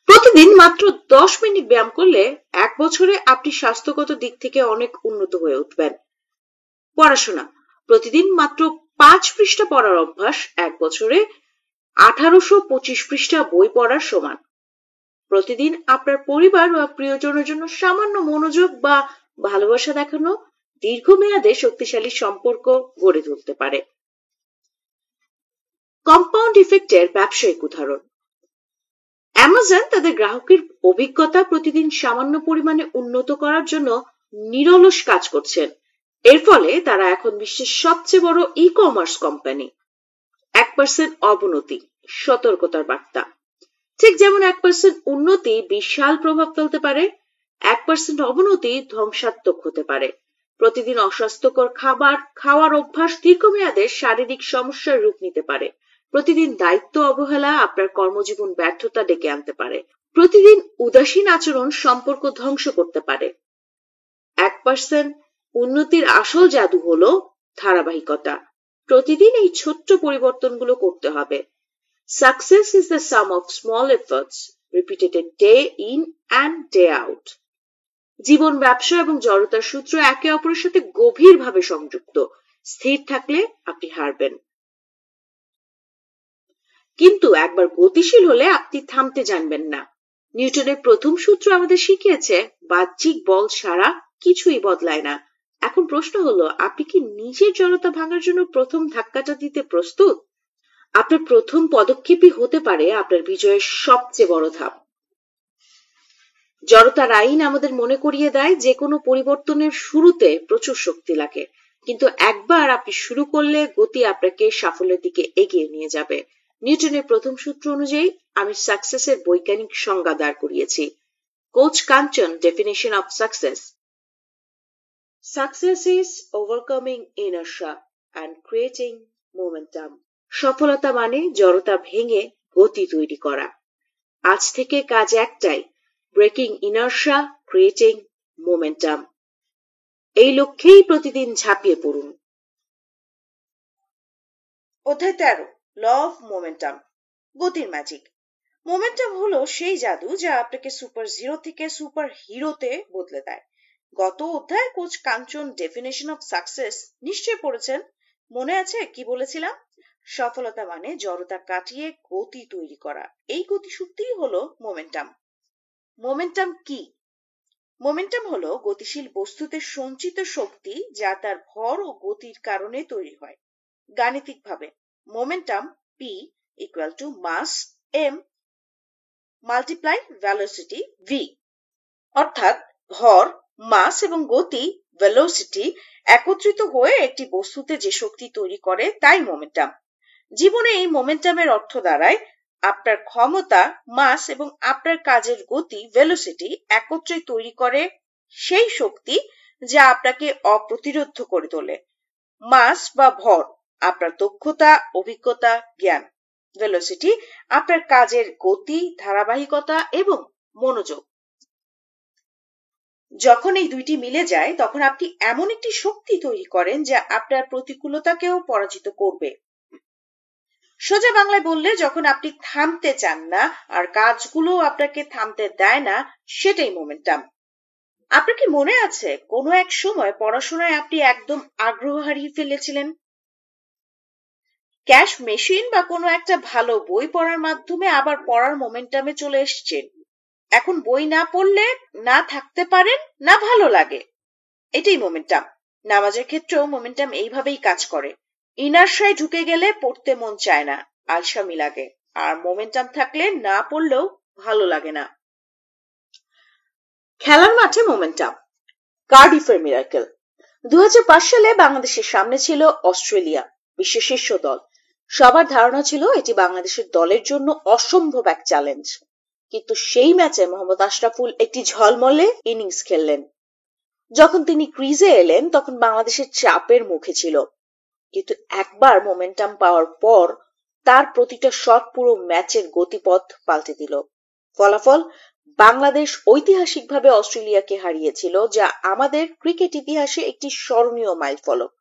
প্রতিদিন মাত্র 10 মিনিট ব্যায়াম করলে 1 বছরে আপনি স্বাস্থ্যগত দিক থেকে অনেক উন্নত হয়ে উঠবেন। পড়াশোনা। প্রতিদিন মাত্র 5 পৃষ্ঠা পড়ার অভ্যাস 1 বছরে 1825 পৃষ্ঠা বই পড়ার সমান। প্রতিদিন আপনার পরিবার বা প্রিয়জনের জন্য সামান্য মনোযোগ বা ভালোবাসা দেখানো দীর্ঘমেয়াদে শক্তিশালী সম্পর্ক গড়ে তুলতে পারে। কম্পাউন্ড ইফেক্টের ব্যবসায়িক উদাহরণ। অ্যামাজন তাদের গ্রাহকের অভিজ্ঞতা প্রতিদিন সামান্য পরিমাণে উন্নত করার জন্য নিরলস কাজ করছেন। এর ফলে তারা এখন বিশ্বের সবচেয়ে বড় ই-কমার্স কোম্পানি। 1% অবনতি, সতর্কতার বার্তা। ঠিক যেমন 1% উন্নতি বিশাল প্রভাব ফেলতে পারে, 1% অবনতি ধ্বংসাত্মক হতে পারে। প্রতিদিন অস্বাস্থ্যকর খাবার খাওয়ার অভ্যাস দীর্ঘমেয়াদে শারীরিক সমস্যার রূপ নিতে পারে। প্রতিদিন দায়িত্ব অবহেলা আপনার কর্মজীবন ব্যর্থতা ডেকে আনতে পারে। প্রতিদিন উদাসীন আচরণ সম্পর্ক ধ্বংস করতে পারে। 1% উন্নতির আসল জাদু হলো ধারাবাহিকতা। প্রতিদিন এই ছোট্ট পরিবর্তনগুলো করতে হবে। Success is the sum of small efforts repeated day in and day out. জীবন, ব্যবসা এবং জড়তার সূত্র একে অপরের সাথে গভীরভাবে সংযুক্ত। স্থির থাকলে আপনি হারবেন, কিন্তু একবার গতিশীল হলে আপনি থামতে জানবেন না। নিউটনের প্রথম সূত্র আমাদের শিখিয়েছে বাহ্যিক বল ছাড়া কিছুই বদলায় না। এখন প্রশ্ন হলো, আপনি কি নিজের জড়তা ভাঙার জন্য প্রথম ধাক্কাটা দিতে প্রস্তুত? আপনার প্রথম পদক্ষেপই হতে পারে আপনার বিজয়ের সবচেয়ে বড় ধাপ। জড়তার আইন আমাদের মনে করিয়ে দেয় যে কোনো পরিবর্তনের শুরুতে প্রচুর শক্তি লাগে, কিন্তু একবার আপনি শুরু করলে গতি আপনাকে সাফল্যের দিকে এগিয়ে নিয়ে যাবে। নিউটনের প্রথম সূত্র অনুযায়ী আমি সাকসেসের বৈজ্ঞানিক সংজ্ঞা দাঁড় করিয়েছি। Coach Kanchan definition of success: Success is overcoming inertia and creating momentum. সফলতা মানে জড়তা ভেঙে গতি তৈরি করা। আজ থেকে কাজ একটাই, ব্রেকিং ইনার্শিয়া, ক্রিয়েটিং মোমেন্টাম। এই লক্ষ্যেই প্রতিদিন ঝাঁপিয়ে পড়ুন। অধ্যায় 13, ল অফ মোমেন্টাম, গতির ম্যাজিক। মোমেন্টাম হলো সেই জাদু যা আপনাকে সুপার জিরো থেকে সুপার হিরোতে বদলে দেয়। গত অধ্যায়ে coach Kanchan definition of success নিশ্চয় পড়েছেন। মনে আছে কি বলেছিলাম? সফলতা মানে জড়তা কাটিয়ে গতি তৈরি করা। এই গতি শক্তিই হলো মোমেন্টাম। মোমেন্টাম কি? মোমেন্টাম হলো গতিশীল বস্তুতে সঞ্চিত শক্তি যা তার ভর ও গতির কারণে তৈরি হয়। গাণিতিকভাবে momentum P equal to mass M multiply velocity V, অর্থাৎ ভর, মাস এবং গতি ভেলোসিটি একত্রিত হয়ে একটি বস্তুতে যে শক্তি তৈরি করে তাই মোমেন্টাম। জীবনে এই মোমেন্টামের অর্থ দাঁড়ায় আপনার ক্ষমতা, মাস এবং আপনার কাজের গতি ভেলোসিটি একত্রে তৈরি করে সেই শক্তি যা আপনাকে অপ্রতিরোধ্য করে তোলে। মাস বা ভর আপনার দক্ষতা, অভিজ্ঞতা, জ্ঞান। ভেলোসিটি আপনার কাজের গতি, ধারাবাহিকতা এবং মনোযোগ। যখন এই দুইটি মিলে যায় তখন আপনি এমন একটি শক্তি তৈরি করেন যা আপনার প্রতিকূলতাকেও পরাজিত করবে। সোজা বাংলায় বললে যখন আপনি থামতে চান না আর কাজগুলো আপনাকে থামতে দেয় না, সেটাই মোমেন্টাম। আপনার কি মনে আছে কোনো এক সময় পড়াশোনায় আপনি একদম আগ্রহ হারিয়ে ফেলেছিলেন? ক্যাশ মেশিন বা কোনো একটা ভালো বই পড়ার মাধ্যমে আবার পড়ার মোমেন্টামে চলে এসেছেন। এখন বই না পড়লে না থাকতে পারেন, না ভালো লাগে। এটাই মোমেন্টাম। নামাজের ক্ষেত্রেও মোমেন্টাম এইভাবেই কাজ করে। ইনার্শিয়ায় ঢুকে গেলে পড়তে মন চায় না, আলসামি লাগে, আর মোমেন্টাম থাকলে না পড়লেও ভালো লাগে না। খেলার মাঠে মোমেন্টাম, কার্ডিফের মিরাকেল। 2005 সালে বাংলাদেশের সামনে ছিল অস্ট্রেলিয়া, বিশ্বের শীর্ষ দল। সবার ধারণা ছিল এটি বাংলাদেশের দলের জন্য অসম্ভব এক চ্যালেঞ্জ, কিন্তু সেই ম্যাচে মোহাম্মদ আশরাফুল একটি ঝলমলে ইনিংস খেললেন। যখন তিনি ক্রিজে এলেন তখন বাংলাদেশের চাপের মুখে ছিল, কিন্তু একবার মোমেন্টাম পাওয়ার পর তার প্রতিটা শট পুরো ম্যাচের গতিপথ পাল্টে দিল। ফলাফল, বাংলাদেশ ঐতিহাসিকভাবে অস্ট্রেলিয়াকে হারিয়েছিল, যা আমাদের ক্রিকেট ইতিহাসে একটি স্মরণীয় মাইলফলক।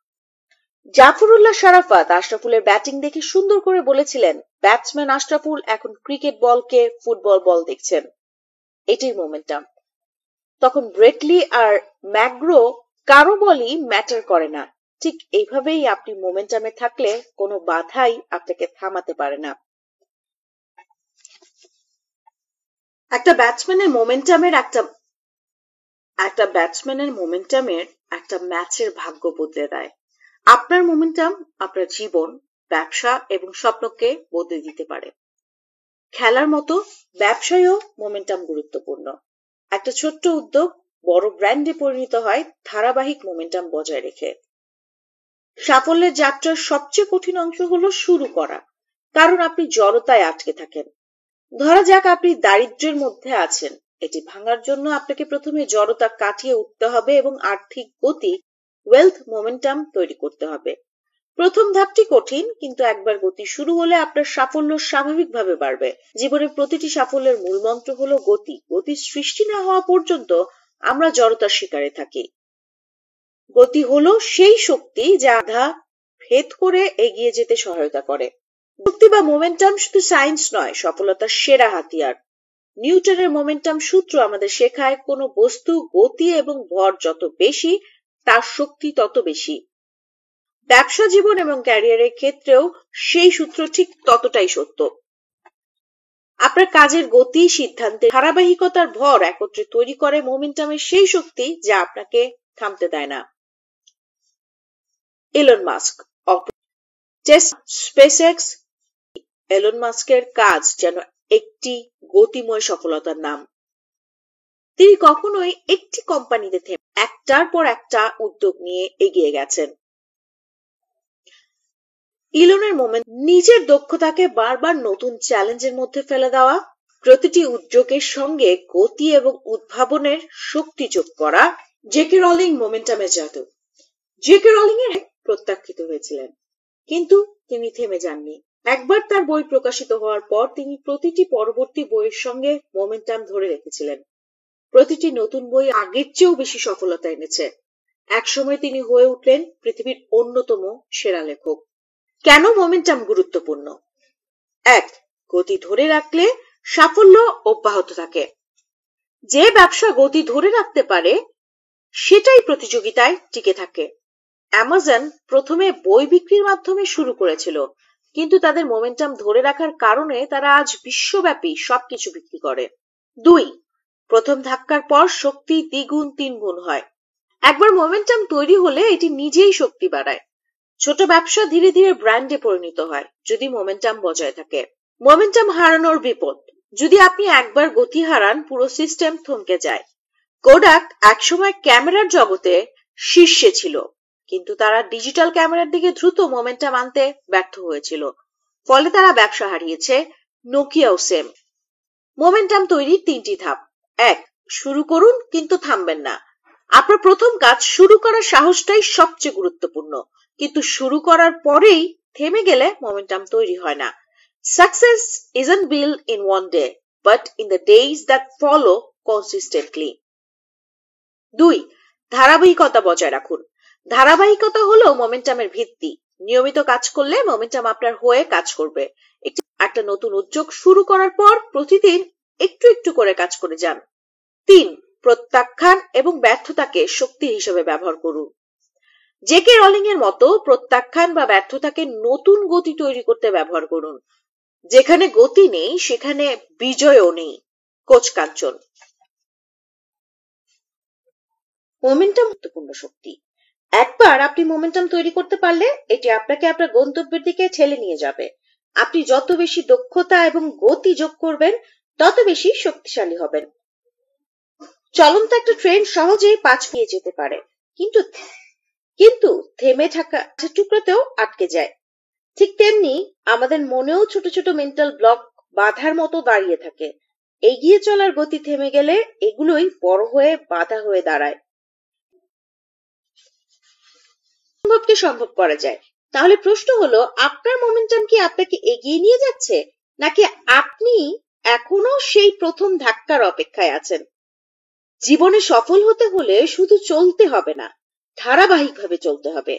জাফরুল্লাহ শারাফাত আশরাফুলের ব্যাটিং দেখে সুন্দর করে বলেছিলেন, ব্যাটসম্যান আশরাফুল এখন ক্রিকেট বলকে ফুটবল বল দেখছেন। এটাই মোমেন্টাম। তখন ব্রেটলি আর ম্যাকগ্রো কারো বলই ম্যাটার করে না। ঠিক এইভাবেই আপনি মোমেন্টামে থাকলে কোনো বাধাই আপনাকে থামাতে পারে না। একটা ব্যাটসম্যানের মোমেন্টামের একটা ম্যাচের ভাগ্য বদলে দেয়। আপনার মোমেন্টাম আপনার জীবন, ব্যবসা এবং স্বপ্নকে বদলে দিতে পারে। খেলার মতো ব্যবসায়ও মোমেন্টাম গুরুত্বপূর্ণ। একটা ছোট্ট উদ্যোগ বড় ব্র্যান্ডে পরিণত হয় ধারাবাহিক মোমেন্টাম বজায় রেখে। সাফল্যের যাত্রার সবচেয়ে কঠিন অংশ হলো শুরু করা, কারণ আপনি জড়তায় আটকে থাকেন। ধরা যাক আপনি দারিদ্র্যের মধ্যে আছেন। এটি ভাঙার জন্য আপনাকে প্রথমে জড়তা কাটিয়ে উঠতে হবে এবং আর্থিক গতি, ওয়েলথ মোমেন্টাম তৈরি করতে হবে। প্রথম ধাপটি কঠিন, কিন্তু একবার গতি শুরু হলে আপনার সাফল্য স্বাভাবিকভাবে বাড়বে। জীবনের প্রতিটি সাফল্যের মূল মন্ত্র হলো গতি। গতি সৃষ্টি না হওয়া পর্যন্ত আমরা জড়তার শিকারে থাকি। গতি হলো সেই শক্তি যা বাধা ভেদ করে এগিয়ে যেতে সহায়তা করে। শক্তি বা মোমেন্টাম শুধু সায়েন্স নয়, সফলতার সেরা হাতিয়ার। নিউটনের মোমেন্টাম সূত্র আমাদের শেখায়, কোনো বস্তু গতি এবং ভর যত বেশি, তার শক্তি তত বেশি। ব্যবসা জীবন এবং ক্যারিয়ারের ক্ষেত্রেও সেই সূত্র ঠিক ততটাই সত্য। আপনার কাজের গতি, সিদ্ধান্তের ধারাবাহিকতার ভর একত্রে তৈরি করে মোমেন্টামের সেই শক্তি যা আপনাকে থামতে দেয় না। Elon Musk, SpaceX. এলন মাস্কের কাজ যেন একটি গতিময় সফলতার নাম। তিনি কখনোই একটি কোম্পানিতে থেমে একটার পর একটা উদ্যোগ নিয়ে এগিয়ে গেছেন। ইলনের মোমেন্ট নিজের দক্ষতাকে বারবার নতুন চ্যালেঞ্জের মধ্যে ফেলে দেওয়া, প্রতিটি উদ্যোগের সঙ্গে গতি এবং উদ্ভাবনের শক্তি যোগ করা। জেকে রলিং মোমেন্টামের জাদু। জেকে রলিং এর প্রত্যাখ্যিত হয়েছিলেন, কিন্তু তিনি থেমে যাননি। একবার তার বই প্রকাশিত হওয়ার পর তিনি প্রতিটি পরবর্তী বইয়ের সঙ্গে মোমেন্টাম ধরে রেখেছিলেন। প্রতিটি নতুন বই আগের চেয়েও বেশি সফলতা এনেছে। একসময় তিনি হয়ে উঠলেন পৃথিবীর অন্যতম সেরা লেখক। কেন মোমেন্টাম গুরুত্বপূর্ণ? 1. গতি ধরে রাখলে সাফল্য অব্যাহত থাকে। যে ব্যবসা গতি ধরে রাখতে পারে সেটাই প্রতিযোগিতায় টিকে থাকে। অ্যামাজন প্রথমে বই বিক্রির মাধ্যমে শুরু করেছিল, কিন্তু তাদের মোমেন্টাম ধরে রাখার কারণে তারা আজ বিশ্বব্যাপী সবকিছু বিক্রি করে। 2. প্রথম ধাক্কার পর শক্তি দ্বিগুণ 3 গুণ হয়। একবার মোমেন্টাম তৈরি হলে এটি নিজেই শক্তি বাড়ায়। ছোট ব্যবসা ধীরে ধীরে ব্র্যান্ডে পরিণত হয় যদি মোমেন্টাম বজায় থাকে। মোমেন্টাম হারানোর বিপদ। যদি আপনি একবার গতি হারান, পুরো সিস্টেম থমকে যায়। কোডাক একসময় ক্যামেরার জগতে শীর্ষে ছিল, কিন্তু তারা ডিজিটাল ক্যামেরার দিকে দ্রুত মোমেন্টাম আনতে ব্যর্থ হয়েছিল, ফলে তারা ব্যবসা হারিয়েছে। নোকিয়াও সেম। মোমেন্টাম তৈরির 3টি ধাপ। 1. শুরু করুন, কিন্তু থামবেন না। আপনার প্রথম কাজ শুরু করার সাহসটাই সবচেয়ে গুরুত্বপূর্ণ, কিন্তু শুরু করার পরেই থেমে গেলে মোমেন্টাম তৈরি হয় না। Success isn't built in one day, but in the days that follow consistently. 2. ধারাবাহিকতা বজায় রাখুন। ধারাবাহিকতা হলো মোমেন্টামের ভিত্তি। নিয়মিত কাজ করলে মোমেন্টাম আপনার হয়ে কাজ করবে। একটা নতুন উদ্যোগ শুরু করার পর প্রতিদিন একটু একটু করে কাজ করে যান। 3. প্রত্যাখ্যান এবং ব্যর্থতাকে শক্তি হিসেবে ব্যবহার করুন। জেকে রলিং এর মতো প্রত্যাখ্যান বা ব্যর্থতাকে নতুন গতি তৈরি করতে ব্যবহার করুন। যেখানে গতি নেই সেখানে বিজয়ও নেই। কোচ কাঞ্চন। মোমেন্টাম গুরুত্বপূর্ণ শক্তি। একবার আপনি মোমেন্টাম তৈরি করতে পারলে এটি আপনাকে আপনার গন্তব্যের দিকে ঠেলে নিয়ে যাবে। আপনি যত বেশি দক্ষতা এবং গতি যোগ করবেন, তত বেশি শক্তিশালী হবেন। চলন্ত একটা ট্রেন সহজেই 5 মিনিটে যেতে পারে, কিন্তু থেমে থাকা টুকরোতেও আটকে যায়। ঠিক তেমনি আমাদের মনেও ছোট ছোট মেন্টাল ব্লক বাধার মতো দাঁড়িয়ে থাকে। এগিয়ে চলার গতি থেমে গেলে এগুলোই বড় হয়ে বাধা হয়ে দাঁড়ায়। সম্ভবকে সম্ভব করা যায়। তাহলে প্রশ্ন হলো, আপনার মোমেন্টাম কি আপনাকে এগিয়ে নিয়ে যাচ্ছে, নাকি আপনি এখনো সেই প্রথম ধাক্কার অপেক্ষায় আছেন? জীবনে সফল হতে হলে শুধু চলতে হবে না, ধারাবাহিকভাবে চলতে হবে,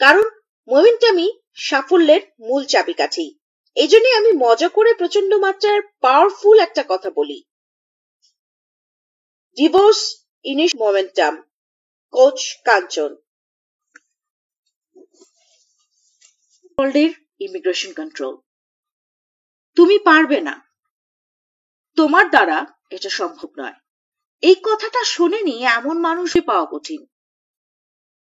কারণ মোমেন্টামই সাফল্যের মূল চাবিকাঠি। এই জন্য আমি মজা করে প্রচন্ড মাত্রার পাওয়ারফুল একটা কথা বলি, ডিভোর্স ইনিশ মোমেন্টাম। কোচ কাঞ্চন। ওয়ার্ল্ডের ইমিগ্রেশন কন্ট্রোল। তুমি পারবে না, তোমার দ্বারা এটা সম্ভব নয়। এই কথাটা শোনেনি এমন মানুষই পাওয়া কঠিন।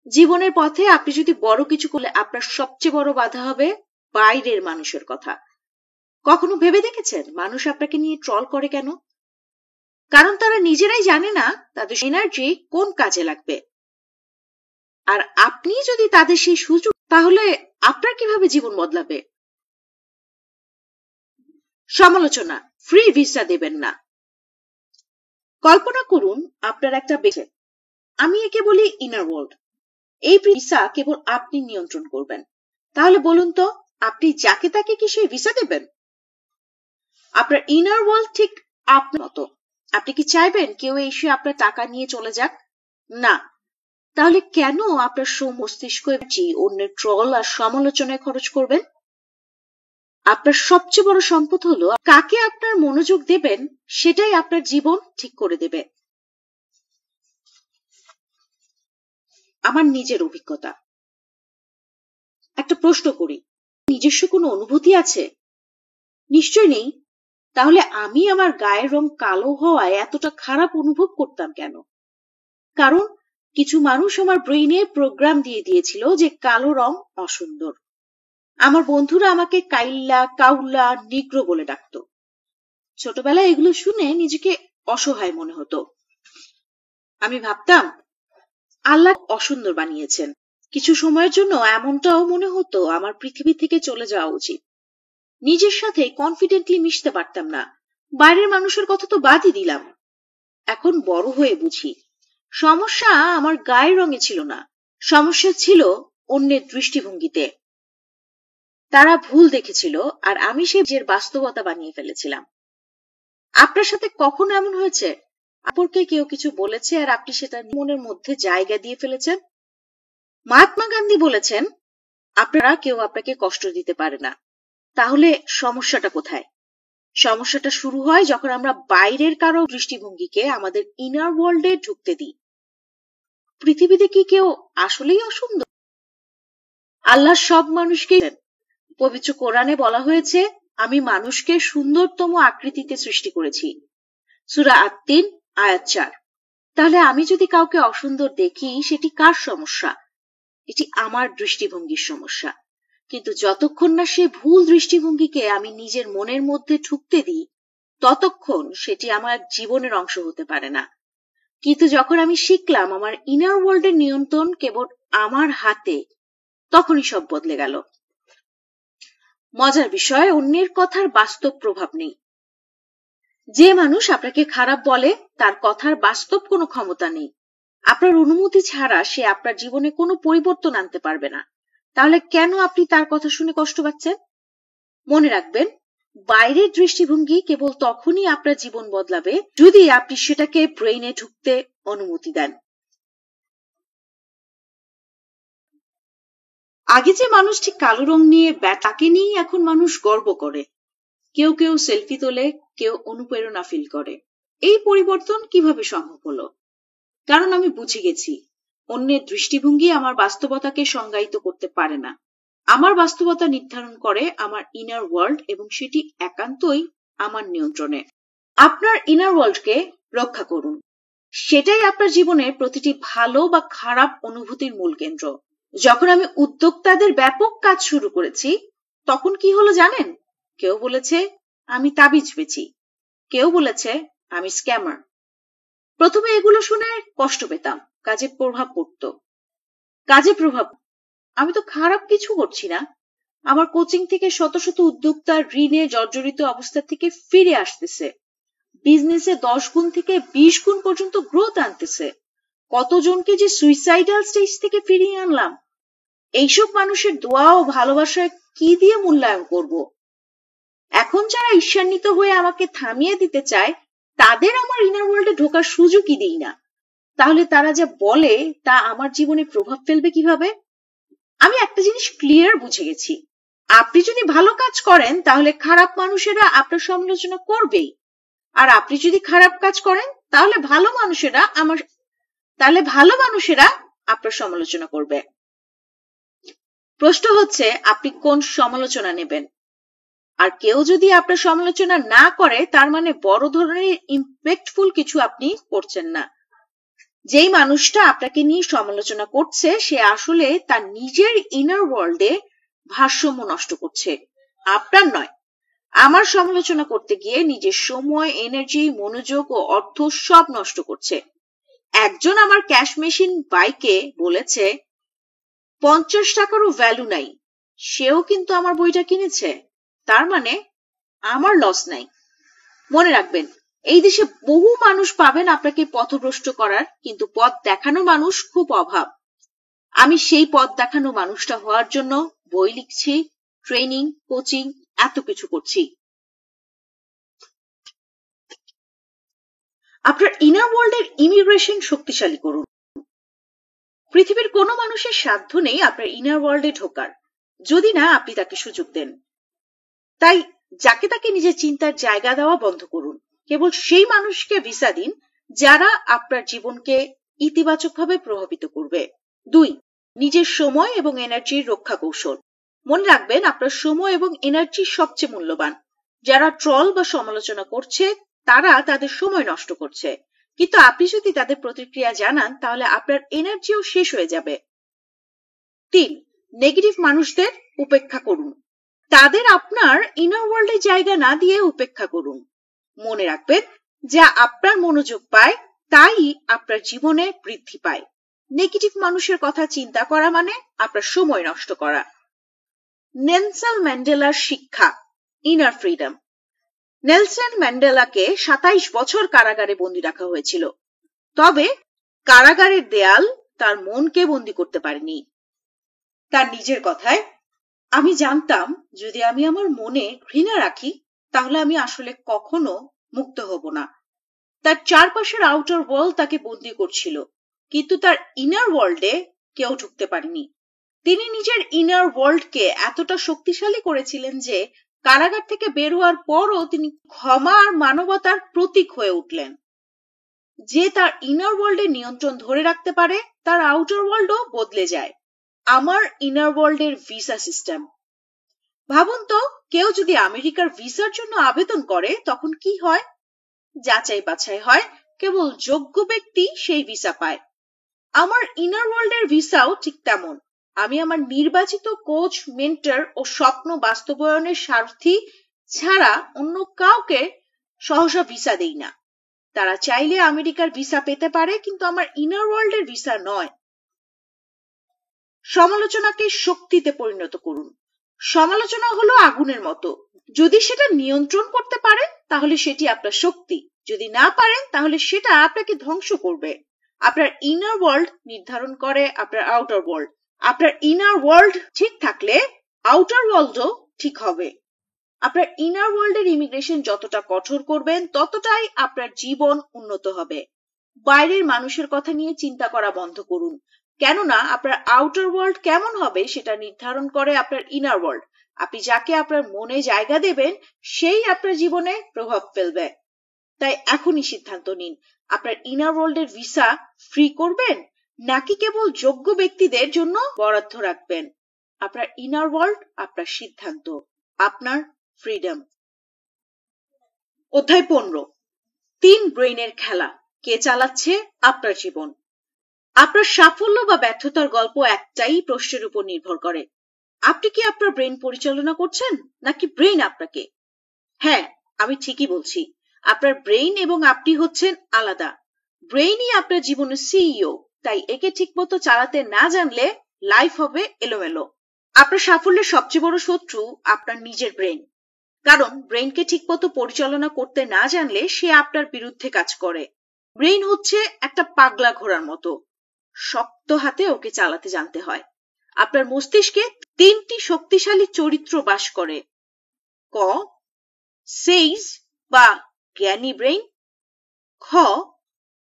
জীবনের পথে আপনি যদি বড় কিছু করলে আপনার সবচেয়ে বড় বাধা হবে বাইরের মানুষের কথা। কখনো ভেবে দেখেছেন মানুষ আপনাকে নিয়ে ট্রল করে কেন? কারণ তারা নিজেরাই জানে না তাদের এনার্জি কোন কাজে লাগবে। আর আপনি যদি তাদের সেই সুযোগ, তাহলে আপনার কিভাবে জীবন বদলাবে? সমালোচনা, ফ্রি ভিসা দেবেন না। কল্পনা করুন আপনার একটা বেছে, আমি একে বলি ইনার ওয়ার্ল্ড। এই ভিসা কেবল আপনি নিয়ন্ত্রণ করবেন। তাহলে বলুন তো, আপনি যাকে তাকে কি সেই ভিসা দেবেন? আপনার ইনার ওয়ার্ল্ড ঠিক আপনার মতো। আপনি কি চাইবেন কেউ এসে আপনার টাকা নিয়ে চলে যাক? না। তাহলে কেন আপনার মস্তিষ্ক অন্যের ট্রল আর সমালোচনায় খরচ করবেন? আপনার সবচেয়ে বড় সম্পদ হলো কাকে আপনার মনোযোগ দেবেন, সেটাই আপনার জীবন ঠিক করে দেবে। আমার নিজের অভিজ্ঞতা। একটা প্রশ্ন করি, নিজস্ব কোনো অনুভূতি আছে? নিশ্চয় নেই। তাহলে আমি আমার গায়ের রং কালো হওয়ায় এতটা খারাপ অনুভব করতাম কেন? কারণ কিছু মানুষ আমার ব্রেইনে প্রোগ্রাম দিয়ে দিয়েছিল যে কালো রং অসুন্দর। আমার বন্ধুরা আমাকে কাইল্লা, কাউলা, নিগ্রো বলে ডাকতো। ছোটবেলায় এগুলো শুনে নিজেকে অসহায় মনে হতো। আমি ভাবতাম আল্লাহ অসুন্দর বানিয়েছেন। কিছু সময়ের জন্য এমনটাও মনে হতো আমার পৃথিবী থেকে চলে যাওয়া উচিত। নিজের সাথে কনফিডেন্টলি মিশতে পারতাম না। বাইরের মানুষের কথা তো বাদই দিলাম। এখন বড় হয়ে বুঝি সমস্যা আমার গায়ের রঙে ছিল না, সমস্যা ছিল অন্যের দৃষ্টিভঙ্গিতে। তারা ভুল দেখেছিল আর আমি সে নিজের বাস্তবতা বানিয়ে ফেলেছিলাম। আপনার সাথে কখনো এমন হয়েছে আপনাকে কেউ কিছু বলেছে আর আপনি সেটা মনের মধ্যে জায়গা দিয়ে ফেলেছেন? মহাত্মা গান্ধী বলেছেন, আপনারা কেউ আপনাকে কষ্ট দিতে পারে না। তাহলে সমস্যাটা কোথায়? সমস্যাটা শুরু হয় যখন আমরা বাইরের কারো দৃষ্টিভঙ্গিকে আমাদের ইনার ওয়ার্ল্ডে ঢুকতে দিই। পৃথিবীতে কি কেউ আসলেই অসুন্দর? আল্লাহ সব মানুষকে, পবিত্র কোরআনে বলা হয়েছে, আমি মানুষকে সুন্দরতম আকৃতিতে সৃষ্টি করেছি। সূরা আত-তিন আয়াত 4। তাহলে আমি যদি কাউকে অসুন্দর দেখি সেটি কার সমস্যা? এটি আমার দৃষ্টিভঙ্গির সমস্যা। কিন্তু যতক্ষণ না সে ভুল দৃষ্টিভঙ্গিকে আমি নিজের মনের মধ্যে ঢুকতে দিই, ততক্ষণ সেটি আমার জীবনের অংশ হতে পারে না। কিন্তু যখন আমি শিখলাম আমার ইনার ওয়ার্ল্ডের নিয়ন্ত্রণ কেবল আমার হাতে, তখনই সব বদলে গেল। মজার বিষয়, অন্যের কথার বাস্তব প্রভাব নেই। যে মানুষ আপনাকে খারাপ বলে তার কথার বাস্তব কোনো ক্ষমতা নেই। আপনার অনুমতি ছাড়া সে আপনার জীবনে কোনো পরিবর্তন আনতে পারবে না। তাহলে কেন আপনি তার কথা শুনে কষ্ট পাচ্ছেন? মনে রাখবেন, বাইরের দৃষ্টিভঙ্গি কেবল তখনই আপনার জীবন বদলাবে যদি আপনি সেটাকে ব্রেইনে ঢুকতে অনুমতি দেন। আগে যে মানুষটি কালো রং নিয়ে তাকে নিয়ে এখন মানুষ গর্ব করে। কেউ কেউ সেলফি তোলে, কেউ অনুপ্রেরণা ফিল করে। এই পরিবর্তন কিভাবে সম্ভব হলো? কারণ আমি বুঝে গেছি অন্যের দৃষ্টিভঙ্গি আমার বাস্তবতাকে সংজ্ঞায়িত করতে পারে না। আমার বাস্তবতা নির্ধারণ করে আমার ইনার ওয়ার্ল্ড এবং সেটি একান্তই আমার নিয়ন্ত্রণে। আপনার ইনার ওয়ার্ল্ডকে রক্ষা করুন। সেটাই আপনার জীবনের প্রতিটি ভালো বা খারাপ অনুভূতির মূল কেন্দ্র। যখন আমি উদ্যোক্তাদের ব্যাপক কাজ শুরু করেছি, তখন কি হলো জানেন? কেউ বলেছে আমি তাবিজ বেচি, কেউ বলেছে আমি স্ক্যামার। প্রথমে এগুলো শুনে কষ্ট পেতাম, কাজে প্রভাব পড়তো। আমি তো খারাপ কিছু করছি না। আমার কোচিং থেকে শত শত উদ্যোক্তা ঋণে জর্জরিত অবস্থা থেকে ফিরে আসতেছে, বিজনেসে 10 গুণ থেকে 20 গুণ পর্যন্ত গ্রোথ আনতেছে। কতজনকে যে সুইসাইডাল স্টেজ থেকে ফিরিয়ে আনলাম। এইসব মানুষের দোয়া ও ভালোবাসায় কি দিয়ে মূল্যায়ন করব? এখন যারা ঈর্ষান্বিত হয়ে আমাকে থামিয়ে দিতে চায়, তাদের আমার ইনার ওয়ার্ল্ডে ঢোকার সুযোগই দিই না। তাহলে তারা যা বলে তা আমার জীবনে প্রভাব ফেলবে কিভাবে? আমি একটা জিনিস ক্লিয়ার বুঝে গেছি, আপনি যদি ভালো কাজ করেন তাহলে খারাপ মানুষেরা আপনার সমালোচনা করবেই, আর আপনি যদি খারাপ কাজ করেন তাহলে ভালো মানুষেরা আপনার সমালোচনা করবে। প্রশ্ন হচ্ছে আপনি কোন সমালোচনা নেবেন। আর কেউ যদি আপনার সমালোচনা না করে, তার মানে বড় ধরনের ইম্প্যাক্টফুল কিছু আপনি করছেন না। যেই মানুষটা আপনাকে নিয়ে সমালোচনা করছে সে আসলে তার নিজের ইনার ওয়ার্ল্ডে ভারসাম্য নষ্ট করছে, আপনার নয়। আমার সমালোচনা করতে গিয়ে নিজের সময়, এনার্জি, মনোযোগ ও অর্থ সব নষ্ট করছে। একজন আমার ক্যাশ মেশিন বাইকে বলেছে 50 টাকারও ভ্যালু নাই, সেও কিন্তু আমার বইটা কিনেছে, তার মানে আমার লস নাই। মনে রাখবেন, এই দেশে বহু মানুষ পাবেন আপনাকে পথভ্রষ্ট করার, কিন্তু পথ দেখানো মানুষ খুব অভাব। আমি সেই পথ দেখানো মানুষটা হওয়ার জন্য বই লিখছি, ট্রেনিং, কোচিং, এত কিছু করছি। আপনার ইনার ওয়ার্ল্ডের ইমিগ্রেশন শক্তিশালী করুন। পৃথিবীর কোনো মানুষের সাধ্য নেই আপনার ইনার ওয়ার্ল্ডে ঢোকার, যদি না আপনি তাকে সুযোগ দেন। তাই যাকে তাকে নিজের চিন্তার জায়গা দেওয়া বন্ধ করুন। কেবল সেই মানুষকে ভিসা দিন যারা আপনার জীবনকে ইতিবাচকভাবে প্রভাবিত করবে। 2. নিজের সময় এবং এনার্জির রক্ষা কৌশল। মনে রাখবেন, আপনার সময় এবং এনার্জি সবচেয়ে মূল্যবান। যারা ট্রল বা সমালোচনা করছে তারা তাদের সময় নষ্ট করছে, কিন্তু আপনি যদি তাদের প্রতিক্রিয়া জানান তাহলে আপনার এনার্জিও শেষ হয়ে যাবে। 3. নেগেটিভ মানুষদের উপেক্ষা করুন। তাদের আপনার ইনার ওয়ার্ল্ডে জায়গা না দিয়ে উপেক্ষা করুন। মনে রাখবেন, যা আপনার মনোযোগ পায় তাই আপনার জীবনে বৃদ্ধি পায়। নেগেটিভ মানুষের কথা চিন্তা করা মানে আপনার সময় নষ্ট করা। নেলসন ম্যান্ডেলার শিক্ষা, ইনার ফ্রিডম। নেলসন ম্যান্ডেলাকে 27 বছর কারাগারে বন্দী রাখা হয়েছিল, তবে কারাগারের দেয়াল তার মনকে বন্দী করতে পারেনি। তার নিজের কথায়, আমি জানতাম যদি আমি আমার মনে ঘৃণা রাখি তাহলে আমি আসলে কখনো মুক্ত হব না। তার চারপাশের আউটার ওয়ার্ল্ড তাকে বন্দী করছিল, কিন্তু তার ইনার ওয়ার্ল্ডে কেউ ঢুকতে পারেনি। তিনি নিজের ইনার ওয়ার্ল্ডকে এতটা শক্তিশালী করেছিলেন যে কারাগার থেকে বের হওয়ার পরও তিনি ক্ষমা আর মানবতার প্রতীক হয়ে উঠলেন। যে তার ইনার ওয়ার্ল্ডের নিয়ন্ত্রণ ধরে রাখতে পারে তার আউটার ওয়ার্ল্ডও বদলে যায়। আমার ইনার ওয়ার্ল্ডের ভিসা সিস্টেম। ভাবুন তো, কেউ যদি আমেরিকার ভিসার জন্য আবেদন করে তখন কি হয়? যাচাই বাছাই হয়, কেবল যোগ্য ব্যক্তি সেই ভিসা পায়। আমার ইনার ওয়ার্ল্ডের ভিসাও ঠিক তেমন। আমি আমার নির্বাচিত কোচ, মেন্টর ও স্বপ্ন বাস্তবায়নের সারথি ছাড়া অন্য কাউকে সহসা ভিসা দেই না। তারা চাইলে আমেরিকার ভিসা পেতে পারে, কিন্তু আমার ইনার ওয়ার্ল্ডের ভিসা নয়। সমালোচনাকে শক্তিতে পরিণত করুন। সমালোচনা হলো আগুনের মতো, যদি সেটা নিয়ন্ত্রণ করতে পারেন তাহলে সেটি আপনার শক্তি, যদি না পারেন তাহলে সেটা আপনাকে ধ্বংস করবে। আপনার ইনার ওয়ার্ল্ড নির্ধারণ করে আপনার আউটার ওয়ার্ল্ড। আপনার ইনার ওয়ার্ল্ড ঠিক থাকলে আউটার ওয়ার্ল্ডও ঠিক হবে। আপনার ইনার ওয়ার্ল্ডের ইমিগ্রেশন যতটা কঠোর করবেন ততটাই আপনার জীবন উন্নত হবে। বাইরের মানুষের কথা নিয়ে চিন্তা করা বন্ধ করুন, কেননা আপনার আউটার ওয়ার্ল্ড কেমন হবে সেটা নির্ধারণ করে আপনার ইনার ওয়ার্ল্ড। আপনি যাকে আপনার মনে জায়গা দেবেন সেই আপনার জীবনে প্রভাব ফেলবে। তাই এখনই সিদ্ধান্ত নিন, আপনার ইনার ওয়ার্ল্ডের ভিসা ফ্রি করবেন নাকি কেবল যোগ্য ব্যক্তিদের জন্য বরাদ্দ রাখবেন। আপনার ইনার ওয়ার্ল্ড আপনার সিদ্ধান্ত, আপনার ফ্রিডম। অধ্যায় 15, 3 ব্রেইনের খেলা। কে চালাচ্ছে আপনার জীবন? আপনার সাফল্য বা ব্যর্থতার গল্প একটাই প্রশ্নের উপর নির্ভর করে, আপনি কি আপনার ব্রেইন পরিচালনা করছেন নাকি ব্রেইন আপনাকে? হ্যাঁ, আমি ঠিকই বলছি। আপনার ব্রেইন এবং আপনি হচ্ছেন আলাদা। ব্রেইনই আপনার জীবনের সিইও, তাই একে ঠিকমতো চালাতে না জানলে লাইফ হবে এলোমেলো। আপনার সাফল্যের সবচেয়ে বড় শত্রু আপনার নিজের ব্রেইন, কারণ ব্রেইনকে ঠিকমতো পরিচালনা করতে না জানলে সে আপনার বিরুদ্ধে কাজ করে। ব্রেইন হচ্ছে একটা পাগলা ঘোড়ার মতো, শক্ত হাতে ওকে চালাতে জানতে হয়। আপনার মস্তিষ্কে 3টি শক্তিশালী চরিত্র বাস করে। ক, সেইজ বা জ্ঞানী ব্রেইন। খ,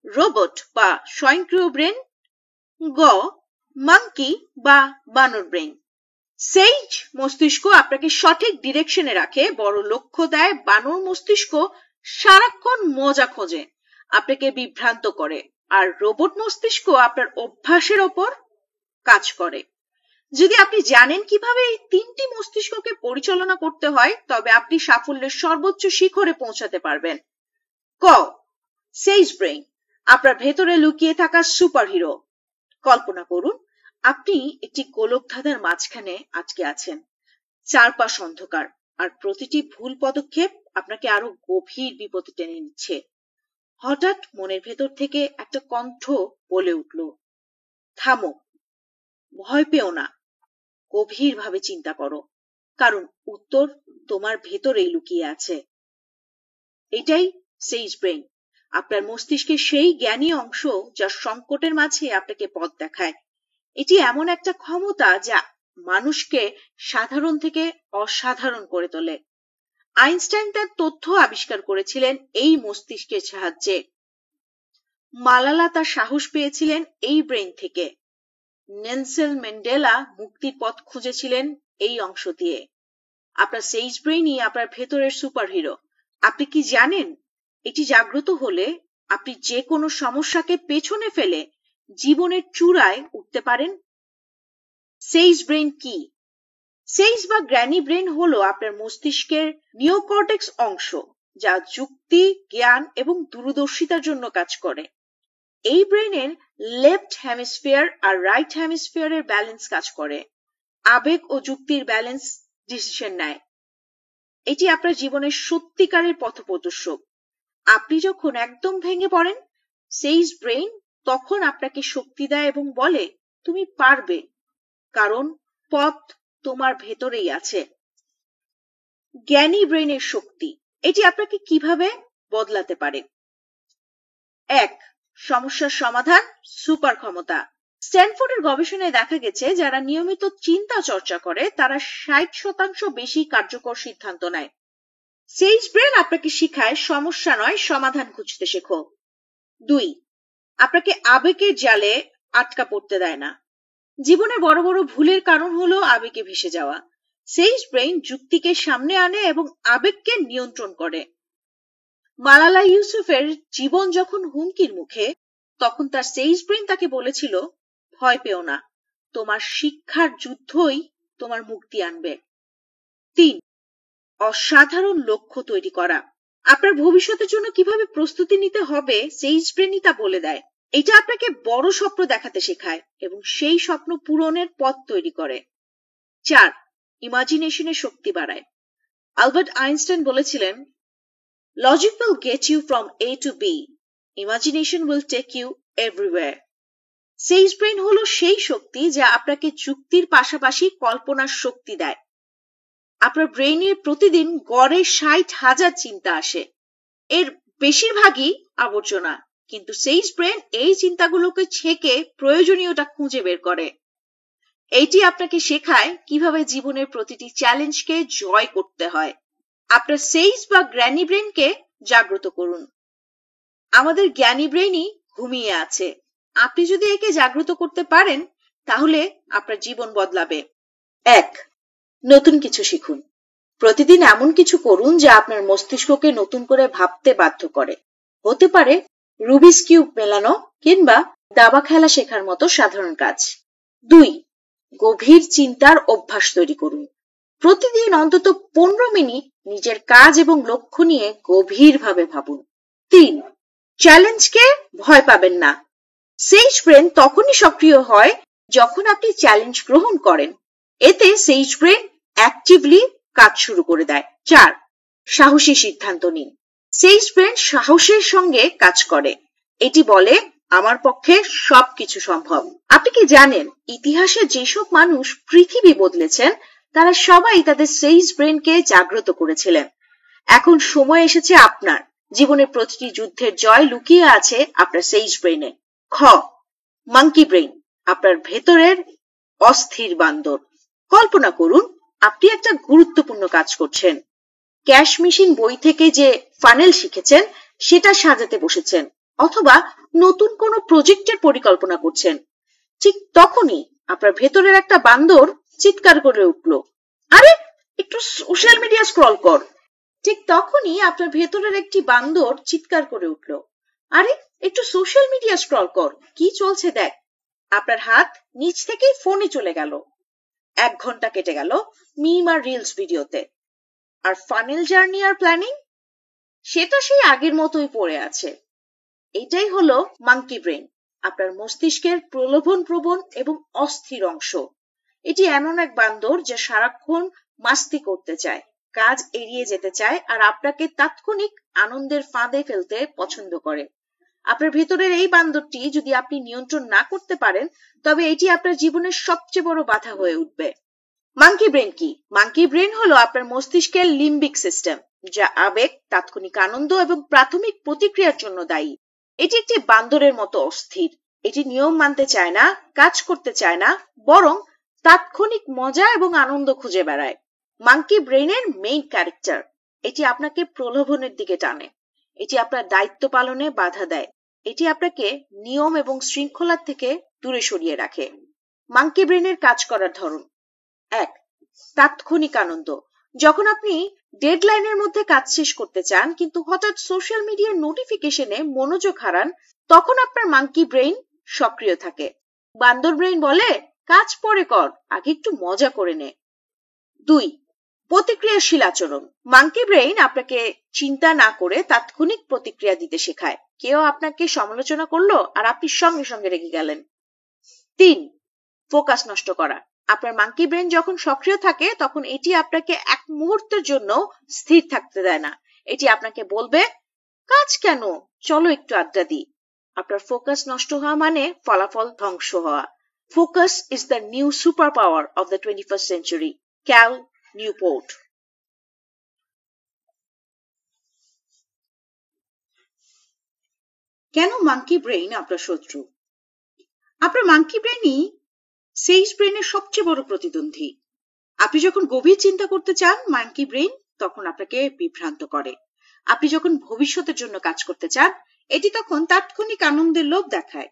রোবট বা স্বয়ংক্রিয় ব্রেইন। গ, মাঙ্কি বা বানর ব্রেইন। সেইজ মস্তিষ্ক আপনাকে সঠিক ডিরেকশনে রাখে, বড় লক্ষ্য দেয়। বানর মস্তিষ্ক সারাক্ষণ মজা খোঁজে, আপনাকে বিভ্রান্ত করে। আর রোবট মস্তিষ্ক আপনার অভ্যাসের ওপর কাজ করে। যদি আপনি জানেন কিভাবে এই 3টি মস্তিষ্ককে পরিচালনা করতে হয় তবে আপনি সাফল্যের সর্বোচ্চ শিখরে পৌঁছাতে পারবেন। ক, সেইজ ব্রেইন আপনার ভেতরে লুকিয়ে থাকা সুপারহিরো। কল্পনা করুন আপনি একটি গোলকধাঁধার মাঝখানে আটকে আছেন। চারপাশ অন্ধকার, আর প্রতিটি ভুল পদক্ষেপ আপনাকে আরো গভীর বিপদে টেনে নিচ্ছে। হঠাৎ মনের ভেতর থেকে একটা কণ্ঠ বলে উঠল, থামো, ভয় পেও না, গভীরভাবে চিন্তা করো, কারণ উত্তর তোমার ভেতরেই লুকিয়ে আছে। এটাই সেইজ ব্রেইন, আপনার মস্তিষ্কের সেই জ্ঞানী অংশ যা সংকটের মাঝে আপনাকে পথ দেখায়। এটি এমন একটা ক্ষমতা যা মানুষকে সাধারণ থেকে অসাধারণ করে তোলে। আইনস্টাইন তার তথ্য আবিষ্কার করেছিলেন এই মস্তিষ্কের সাহায্যে। মালালা তার সাহস পেয়েছিলেন এই ব্রেইন থেকে। নেলসন ম্যান্ডেলা মুক্তির পথ খুঁজেছিলেন এই অংশ দিয়ে। আপনার সেইজ ব্রেইনই আপনার ভেতরের সুপারহিরো। আপনি কি জানেন এটি জাগ্রত হলে আপনি যে কোনো সমস্যাকে পেছনে ফেলে জীবনের চূড়ায় উঠতে পারেন? সেইজ ব্রেইন কি? সেইজ বা জ্ঞানী ব্রেইন হলো আপনার মস্তিষ্কের নিওকর্টেক্স অংশ, যা যুক্তি, জ্ঞান এবং দূরদর্শিতার জন্য কাজ করে। এই ব্রেইনের লেফট হেমিস্ফিয়ার আর রাইট হেমিস্ফিয়ারের ব্যালেন্স কাজ করে। আবেগ ও যুক্তির ব্যালেন্স ডিসিশন নেয়। এটি আপনার জীবনের সত্যিকারের পথপ্রদর্শক। আপনি যখন একদম ভেঙে পড়েন সেইজ ব্রেইন তখন আপনাকে শক্তি দেয় এবং বলে তুমি পারবে, কারণ পথ তোমার ভেতরেই আছে। জ্ঞানী ব্রেইনের শক্তি, এটি আপনাকে কিভাবে বদলাতে পারে? 1. সমস্যার সমাধান, সুপার ক্ষমতা। স্ট্যানফোর্ডের গবেষণায় দেখা গেছে যারা নিয়মিত চিন্তা চর্চা করে তারা 60% বেশি কার্যকর সিদ্ধান্ত নেয়। সেইজ ব্রেইন আপনাকে শিখায় সমস্যা নয়, সমাধান খুঁজতে শেখো। 2. আপনাকে আবেগের জালে আটকা পড়তে দেয় না। জীবনে বড় বড় ভুলের কারণ হলো আবেগে ভেসে যাওয়া। সেইজ ব্রেইন যুক্তিকে সামনে আনে এবং আবেগকে নিয়ন্ত্রণ করে। মালালা ইউসুফের জীবন যখন হুমকির মুখে, তখন তার সেইজ ব্রেইন তাকে বলেছিল, ভয় পেও না, তোমার শিক্ষার যুদ্ধই তোমার মুক্তি আনবে। 3. অসাধারণ লক্ষ্য তৈরি করা। আপনার ভবিষ্যতের জন্য কিভাবে প্রস্তুতি নিতে হবে সেইজ ব্রেইনই তা বলে দেয়। এটা আপনাকে বড় স্বপ্ন দেখাতে শেখায় এবং সেই স্বপ্ন পূরণের পথ তৈরি করে। 4. ইমাজিনেশনের শক্তি বাড়ায়। আলবার্ট আইনস্টাইন বলেছিলেন, logic will get you from A to B. Imagination will take you everywhere. সেইজ brain হলো সেই শক্তি যা আপনাকে যুক্তির পাশাপাশি কল্পনার শক্তি দেয়। আপনার ব্রেইনে প্রতিদিন গড়ে 60,000 চিন্তা আসে। এর বেশিরভাগই আবর্জনা, কিন্তু সেইজ ব্রেইন এই চিন্তাগুলোকে ছেকে প্রয়োজনীয়টা খুঁজে বের করে। এটি আপনাকে শেখায় কিভাবে জীবনের প্রতিটি চ্যালেঞ্জকে জয় করতে হয়। আপনার সেইজ বা জ্ঞানী ব্রেইনকে জাগ্রত করুন। আমাদের জ্ঞানী ব্রেইনই ঘুমিয়ে আছে, আপনি যদি একে জাগ্রত করতে পারেন তাহলে আপনার জীবন বদলাবে। 1. নতুন কিছু শিখুন। প্রতিদিন এমন কিছু করুন যা আপনার মস্তিষ্ককে নতুন করে ভাবতে বাধ্য করে। হতে পারে রুবিক্স কিউব মেলানো কিংবা দাবা খেলা শেখার মতো সাধারণ কাজ। 2. গভীর চিন্তার অভ্যাস তৈরি করুন। প্রতিদিন অন্তত 15 মিনিট নিজের কাজ এবং লক্ষ্য নিয়ে গভীরভাবে ভাবুন। 3. চ্যালেঞ্জকে ভয় পাবেন না। সেইজ ব্রেইন তখনই সক্রিয় হয় যখন আপনি চ্যালেঞ্জ গ্রহণ করেন। এতে সেইজ ব্রেইন অ্যাক্টিভলি কাজ শুরু করে দেয়। 4. সাহসী সিদ্ধান্ত নিন। সেইজ ব্রেইন সাহসের সঙ্গে কাজ করে। এটি বলে, আমার পক্ষে সবকিছু সম্ভব। আপনি কি জানেন ইতিহাসে যেসব মানুষ পৃথিবী বদলেছেন তারা সবাই তাদের সেইজ ব্রেইনকে জাগ্রত করেছিলেন। এখন সময় এসেছে আপনার। জীবনের প্রতিটি যুদ্ধের জয় লুকিয়ে আছে আপনার সেইজ ব্রেইনে। খ. মাঙ্কি ব্রেইন, আপনার ভেতরের অস্থির বান্দর। কল্পনা করুন আপনি একটা গুরুত্বপূর্ণ কাজ করছেন। ক্যাশ মেশিন বই থেকে যে ফানেল শিখেছেন সেটা সাজাতে বসেছেন, অথবা নতুন কোনো প্রজেক্টের পরিকল্পনা করছেন। ঠিক তখনই আপনার ভেতরের একটা বান্দর চিৎকার করে উঠল, আরে একটু সোশ্যাল মিডিয়া স্ক্রল কর। ঠিক তখনই আপনার ভেতরের একটি বান্দর চিৎকার করে উঠল, আরে একটু সোশ্যাল মিডিয়া স্ক্রল কর, কি চলছে দেখ। আপনার হাত নিচ থেকেই ফোনে চলে গেল। 1 ঘন্টা কেটে গেল মিম আর রিলস ভিডিওতে। আর ফানেল জার্নি আর প্ল্যানিং, সেটা সেই আগের মতোই পড়ে আছে। এটাই হলো মাঙ্কি ব্রেইন, আপনার মস্তিষ্কের প্রলোভনপ্রবণ এবং অস্থির অংশ। এটি এমন এক বান্দর যা সারাক্ষণ মাস্তি করতে চায়, কাজ এড়িয়ে যেতে চায় আর আপনাকে তাৎক্ষণিক আনন্দের ফাঁদে ফেলতে পছন্দ করে। আপনার ভেতরের এই বান্দরটি যদি আপনি নিয়ন্ত্রণ না করতে পারেন তবে এটি আপনার জীবনের সবচেয়ে বড় বাধা হয়ে উঠবে। মাঙ্কি ব্রেইন কি? মাঙ্কি ব্রেইন হলো আপনার মস্তিষ্কের লিম্বিক সিস্টেম, যা আবেগ, তাৎক্ষণিক আনন্দ এবং প্রাথমিক প্রতিক্রিয়ার জন্য দায়ী। এটি একটি বান্দরের মতো অস্থির। এটি নিয়ম মানতে চায় না, কাজ করতে চায় না, বরং তাৎক্ষণিক মজা এবং আনন্দ খুঁজে বেড়ায়। মাঙ্কি ব্রেইনের মেইন ক্যারেক্টার। এটি আপনাকে প্রলোভনের দিকে টানে, এটি আপনার দায়িত্ব পালনে বাধা দেয়, এটি আপনাকে নিয়ম এবং শৃঙ্খলার থেকে দূরে সরিয়ে রাখে। মাঙ্কি ব্রেইনের কাজ করার ধরন। 1. তাৎক্ষণিক আনন্দ। যখন আপনি ডেডলাইনের মধ্যে কাজ শেষ করতে চান কিন্তু হঠাৎ সোশ্যাল মিডিয়ার নোটিফিকেশনে মনোযোগ হারান, তখন আপনার মাঙ্কি ব্রেইন সক্রিয় থাকে। বান্দর ব্রেইন বলে, কাজ পরে কর, আগে একটু মজা করে নে। 2. প্রতিক্রিয়াশীল আচরণ। মাঙ্কি ব্রেইন আপনাকে চিন্তা না করে তাৎক্ষণিক প্রতিক্রিয়া দিতে শেখায়। কেউ আপনাকে সমালোচনা করলো আর আপনি সঙ্গে সঙ্গে রেগে গেলেন। 3. ফোকাস নষ্ট করা। আপনার মাঙ্কি ব্রেইন যখন সক্রিয় থাকে তখন এটি আপনাকে এক মুহূর্তের জন্য স্থির থাকতে দেয় না। এটি আপনাকে বলবে, কাজ কেন, চলো একটু আড্ডা দিই। আপনার ফোকাস নষ্ট হওয়া মানে ফলাফল ধ্বংস হওয়া। Focus is the new super power of the 21st century. Cal Newport. কেন মাঙ্কি ব্রেইন আপনার শত্রু? আপনার মাঙ্কি ব্রেইনই সেইজ ব্রেইনের সবচেয়ে বড় প্রতিদ্বন্দ্বী। আপনি যখন গভীর চিন্তা করতে চান, মাঙ্কি ব্রেইন তখন আপনাকে বিভ্রান্ত করে। আপনি যখন ভবিষ্যতের জন্য কাজ করতে চান, এটি তখন তাৎক্ষণিক আনন্দের লোভ দেখায়।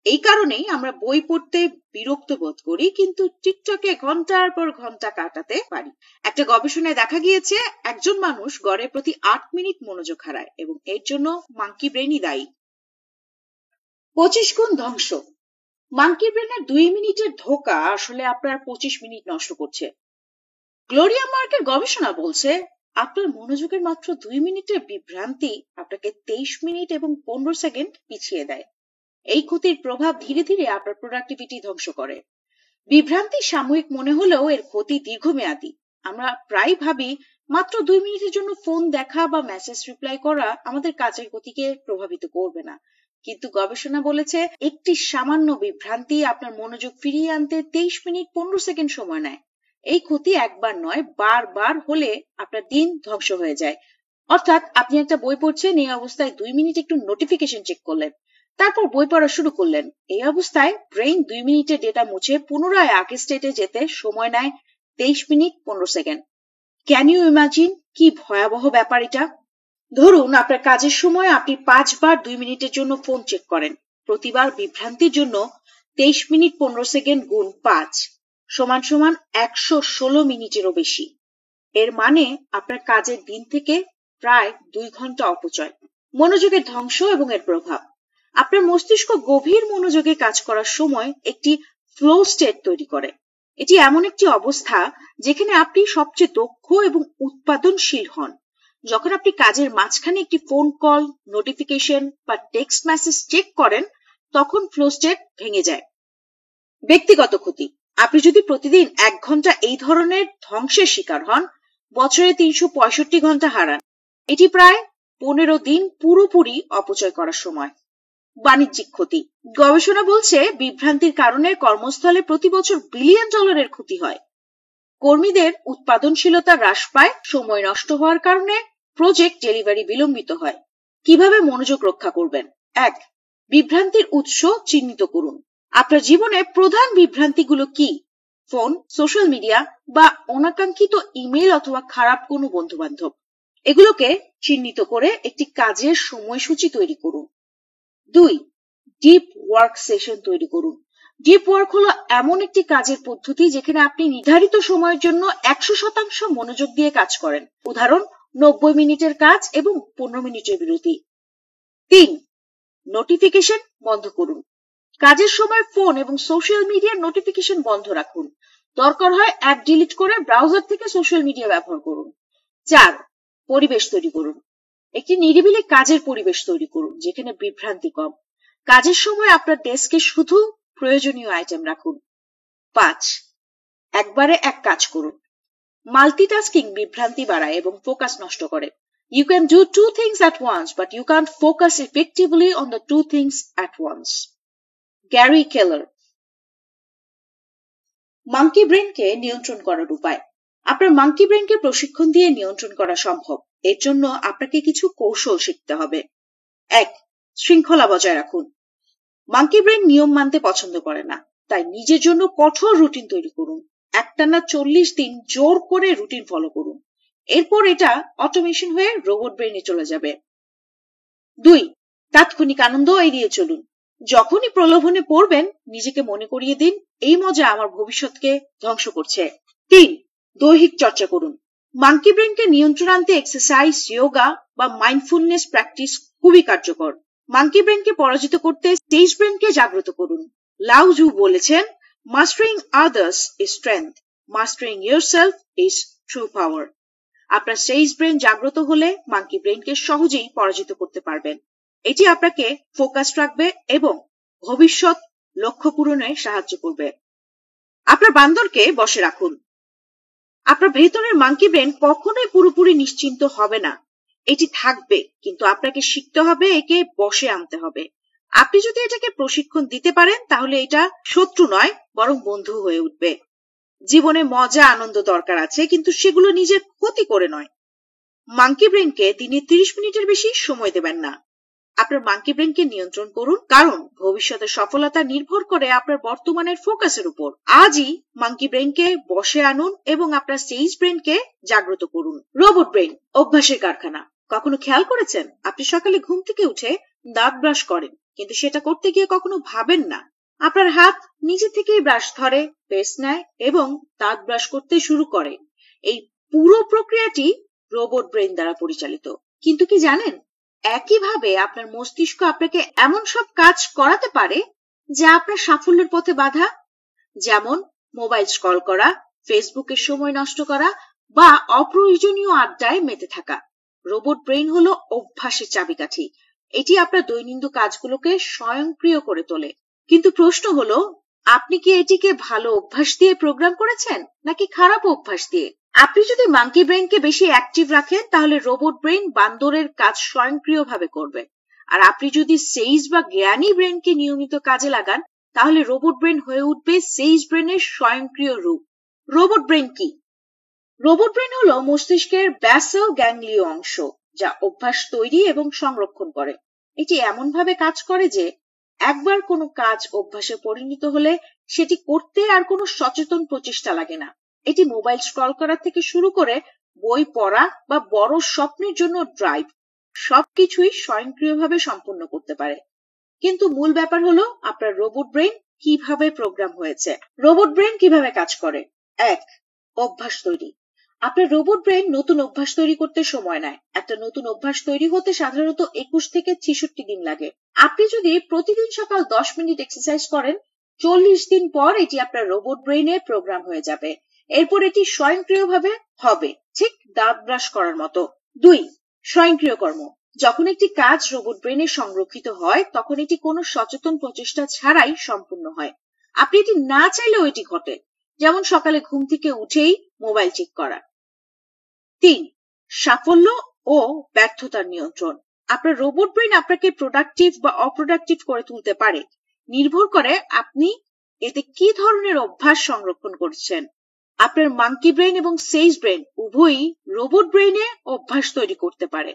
এই কারণেই আমরা বই পড়তে বিরক্ত বোধ করি, কিন্তু টিকটকে ঘন্টার পর ঘন্টা কাটাতে পারি। একটা গবেষণায় দেখা গিয়েছে, একজন মানুষ গড়ে প্রতি 8 মিনিট মনোযোগ হারায় এবং এর জন্য মাঙ্কি ব্রেইনই দায়ী। 25 গুণ ধ্বংস। মাঙ্কি ব্রেইনের 2 মিনিটের ধোঁকা আসলে আপনার 25 মিনিট নষ্ট করছে। গ্লোরিয়া মার্কের গবেষণা বলছে, আপনার মনোযোগের মাত্র 2 মিনিটের বিভ্রান্তি আপনাকে 23 মিনিট এবং 15 সেকেন্ড পিছিয়ে দেয়। এই ক্ষতির প্রভাব ধীরে ধীরে আপনার প্রোডাক্টিভিটি ধ্বংস করে। বিভ্রান্তি সাময়িক মনে হলেও এর ক্ষতি দীর্ঘমেয়াদী। আমরা প্রায় ভাবি মাত্র 2 মিনিটের জন্য ফোন দেখা বা মেসেজ রিপ্লাই করা আমাদের কাজের গতিকে প্রভাবিত করবে না, কিন্তু গবেষণা বলেছে একটি সামান্য বিভ্রান্তি আপনার মনোযোগ ফিরিয়ে আনতে 23 মিনিট 15 সেকেন্ড সময় নেয়। এই ক্ষতি একবার নয়, বারবার হলে আপনার দিন ধ্বংস হয়ে যায়। অর্থাৎ আপনি একটা বই পড়ছেন, এই অবস্থায় 2 মিনিট একটু নোটিফিকেশন চেক করলেন, তারপর বই পড়া শুরু করলেন। এই অবস্থায় ব্রেইন 2 মিনিটের ডেটা মুছে পুনরায় আগের স্টেটে যেতে সময় নেয় 23 minute 15 second. Can you imagine কি ভয়াবহ ব্যাপার এটা? ধরুন আপনার কাজের সময় আপনি 5 বার 2 মিনিটের জন্য ফোন চেক করেন। প্রতিবার বিভ্রান্তির জন্য 23 মিনিট 15 সেকেন্ড গুণ 5 সমান সমান 116 মিনিটেরও বেশি। এর মানে আপনার কাজের দিন থেকে প্রায় 2 ঘন্টা অপচয়। মনোযোগের ধ্বংস এবং এর প্রভাব। আপনার মস্তিষ্ক গভীর মনোযোগে কাজ করার সময় একটি ফ্লো স্টেট তৈরি করে। এটি এমন একটি অবস্থা যেখানে আপনি সবচেয়ে দক্ষ এবং উৎপাদনশীল হন। যখন আপনি কাজের মাঝখানে একটি ফোন কল, নোটিফিকেশন বা টেক্সট মেসেজ চেক করেন, তখন ফ্লো স্টেট ভেঙে যায়। ব্যক্তিগত ক্ষতি। আপনি যদি প্রতিদিন 1 ঘন্টা এই ধরনের ধ্বংসের শিকার হন, বছরে 365 ঘন্টা হারান। এটি প্রায় 15 দিন পুরোপুরি অপচয় করার সময়। বাণিজ্যিক ক্ষতি। গবেষণা বলছে বিভ্রান্তির কারণে কর্মস্থলে প্রতি বছর বিলিয়ন ডলারের ক্ষতি হয়। কর্মীদের উৎপাদনশীলতা হ্রাস পায়, সময় নষ্ট হওয়ার কারণে প্রজেক্ট ডেলিভারি বিলম্বিত হয়। কিভাবে মনোযোগ রক্ষা করবেন? 1. বিভ্রান্তির উৎস চিহ্নিত করুন। আপনার জীবনে প্রধান বিভ্রান্তিগুলো কি? ফোন, সোশ্যাল মিডিয়া বা অনাকাঙ্ক্ষিত ইমেল অথবা খারাপ কোনো বন্ধু-বান্ধব। এগুলোকে চিহ্নিত করে একটি কাজের সময়সূচি তৈরি করুন। 2. ডিপ ওয়ার্ক সেশন তৈরি করুন। ডিপ ওয়ার্ক হলো এমন একটি কাজের পদ্ধতি যেখানে আপনি নির্ধারিত সময়ের জন্য 100% মনোযোগ দিয়ে কাজ করেন। উদাহরণ, 90 মিনিটের কাজ এবং 15 মিনিটের বিরতি। 3. নোটিফিকেশন বন্ধ করুন। কাজের সময় ফোন এবং সোশ্যাল মিডিয়ার নোটিফিকেশন বন্ধ রাখুন। দরকার হয় অ্যাপ ডিলিট করে ব্রাউজার থেকে সোশ্যাল মিডিয়া ব্যবহার করুন। 4. পরিবেশ তৈরি করুন। একটি নিরিবিলি কাজের পরিবেশ তৈরি করুন যেখানে বিভ্রান্তি কম। কাজের সময় আপনার ডেস্কে শুধু প্রয়োজনীয় আইটেম রাখুন। 5. একবারে এক কাজ করুন। মাল্টিটাস্কিং বিভ্রান্তি বাড়ায় এবং ফোকাস নষ্ট করে। You can do 2 things at once, but you can't focus effectively on the 2 things at once. Gary Keller. Monkey ব্রেনকে নিয়ন্ত্রণ করার উপায়। আপনার মাঙ্কি ব্রেনকে প্রশিক্ষণ দিয়ে নিয়ন্ত্রণ করা সম্ভব। এর জন্য আপনাকে কিছু কৌশল শিখতে হবে। 1. শৃঙ্খলা বজায় রাখুন। মাঙ্কি ব্রেন নিয়ম মানতে পছন্দ করে না, তাই নিজের জন্য কঠোর রুটিন তৈরি করুন। একটানা 40 দিন জোর করে রুটিন ফলো করুন। এরপর এটা অটোমেশন হয়ে রোবট ব্রেনে চলে যাবে। 2. তাৎক্ষণিক আনন্দ এড়িয়ে চলুন। যখনই প্রলোভনে পড়বেন, নিজেকে মনে করিয়ে দিন, এই মজা আমার ভবিষ্যৎকে ধ্বংস করছে। 3. দৈহিক চর্চা করুন। মাঙ্কি ব্রেনকে নিয়ন্ত্রণ আনতে এক্সারসাইজ, যোগা বা মাইন্ডফুলনেস প্র্যাকটিস খুবই কার্যকর। মাঙ্কি ব্রেনকে পরাজিত করতে সেইজ ব্রেনকে জাগ্রত করুন। লাও জু বলেছেন, mastering others is strength, mastering yourself is true power. আপনার সেইজ ব্রেন জাগ্রত হলে মাঙ্কি ব্রেনকে সহজেই পরাজিত করতে পারবেন। এটি আপনাকে ফোকাস রাখবে এবং ভবিষ্যৎ লক্ষ্য পূরণে সাহায্য করবে। আপনার বান্দরকে বশে রাখুন। আপনার ভেতরের মাঙ্কি ব্রেন কখনোই পুরোপুরি নিশ্চিন্ত হবে না। এটি থাকবে, কিন্তু আপনাকে শিখতে হবে একে বশে আনতে হবে। আপনি যদি এটাকে প্রশিক্ষণ দিতে পারেন তাহলে এটা শত্রু নয় বরং বন্ধু হয়ে উঠবে। জীবনে মজা আনন্দ দরকার আছে, কিন্তু সেগুলো নিজের ক্ষতি করে নয়। মাঙ্কি ব্রেনকে দিনে 30 মিনিটের বেশি সময় দেবেন না। আপনার মাঙ্কি ব্রেনকে নিয়ন্ত্রণ করুন, কারণ ভবিষ্যতের সফলতা নির্ভর করে আপনার বর্তমানের ফোকাসের উপর। আজই মাঙ্কি ব্রেনকে বসে আনুন এবং আপনার সেইজ ব্রেনকে জাগ্রত করুন। রোবট ব্রেন অভ্যাসের কারখানা। কখনো খেয়াল করেছেন আপনি সকালে ঘুম থেকে উঠে দাঁত ব্রাশ করেন, কিন্তু সেটা করতে গিয়ে কখনো ভাবেন না আপনার হাত নিজে থেকেই ব্রাশ ধরে, পেস্ট নেয় এবং দাঁত ব্রাশ করতে শুরু করে। এই পুরো প্রক্রিয়াটি রোবট ব্রেন দ্বারা পরিচালিত। কিন্তু কি জানেন, একইভাবে আপনার মস্তিষ্ক আপনাকে এমন সব কাজ করাতে পারে যা আপনার সাফল্যের পথে বাধা, যেমন মোবাইল স্ক্রল করা, ফেসবুকের সময় নষ্ট করা বা অপ্রয়োজনীয় আড্ডায় মেতে থাকা। রোবট ব্রেন হলো অভ্যাসের চাবিকাঠি। এটি আপনার দৈনন্দিন কাজগুলোকে স্বয়ংক্রিয় করে তোলে। কিন্তু প্রশ্ন হলো, আপনি কি এটিকে ভালো অভ্যাস দিয়ে প্রোগ্রাম করেছেন নাকি খারাপ অভ্যাস দিয়ে? আপনি যদি মাঙ্কি ব্রেনকে বেশি অ্যাক্টিভ রাখেন তাহলে রোবট ব্রেন বান্দরের কাজ স্বয়ংক্রিয়ভাবে করবে। আর আপনি যদি সেইজ বা জ্ঞানী ব্রেনকে নিয়মিত কাজে লাগান তাহলে রোবট ব্রেন হয়ে উঠবে সেইজ ব্রেনের স্বয়ংক্রিয় রূপ। রোবট ব্রেন কি? রোবট ব্রেন হলো মস্তিষ্কের ব্যাসেল গ্যাংলিয় অংশ, যা অভ্যাস তৈরি এবং সংরক্ষণ করে। এটি এমনভাবে কাজ করে যে একবার কোনো কাজ অভ্যাসে পরিণত হলে সেটি করতে আর কোনো সচেতন প্রচেষ্টা লাগে না। এটি মোবাইল স্ক্রল করা থেকে শুরু করে বই পড়া বা বড় স্বপ্নের জন্য ড্রাইভ, সবকিছুই স্বয়ংক্রিয়ভাবে সম্পন্ন করতে পারে। কিন্তু মূল ব্যাপার হলো আপনার রোবট ব্রেন কিভাবে প্রোগ্রাম হয়েছে। রোবট ব্রেন কিভাবে কাজ করে? 1. অভ্যাস তৈরি। আপনার রোবট ব্রেন নতুন অভ্যাস তৈরি করতে সময় নেয়। একটা নতুন অভ্যাস তৈরি হতে সাধারণত 21 থেকে 66 দিন লাগে। আপনি যদি প্রতিদিন সকাল 10 মিনিট এক্সারসাইজ করেন, 40 দিন পর এটি আপনার রোবট ব্রেনে প্রোগ্রাম হয়ে যাবে। এরপর এটি স্বয়ংক্রিয়ভাবে হবে, ঠিক দাঁত ব্রাশ করার মতো। 2. স্বয়ংক্রিয় কর্ম। যখন একটি কাজ রোবট ব্রেনে সংরক্ষিত হয় তখন এটি কোনো সচেতন প্রচেষ্টা ছাড়াই সম্পূর্ণ হয়। আপনি এটি না চাইলেও এটি ঘটে, যেমন সকালে ঘুম থেকে উঠেই মোবাইল চেক করা। 3. সাফল্য ও ব্যর্থতার নিয়ন্ত্রণ। আপনার রোবট ব্রেন আপনাকে প্রোডাক্টিভ বা অপ্রোডাক্টিভ করে তুলতে পারে, নির্ভর করে আপনি এতে কি ধরনের অভ্যাস সংরক্ষণ করছেন। আপনার মাঙ্কি ব্রেন এবং সেইজ ব্রেন উভয়ই রোবট ব্রেনে অভ্যাস তৈরি করতে পারে।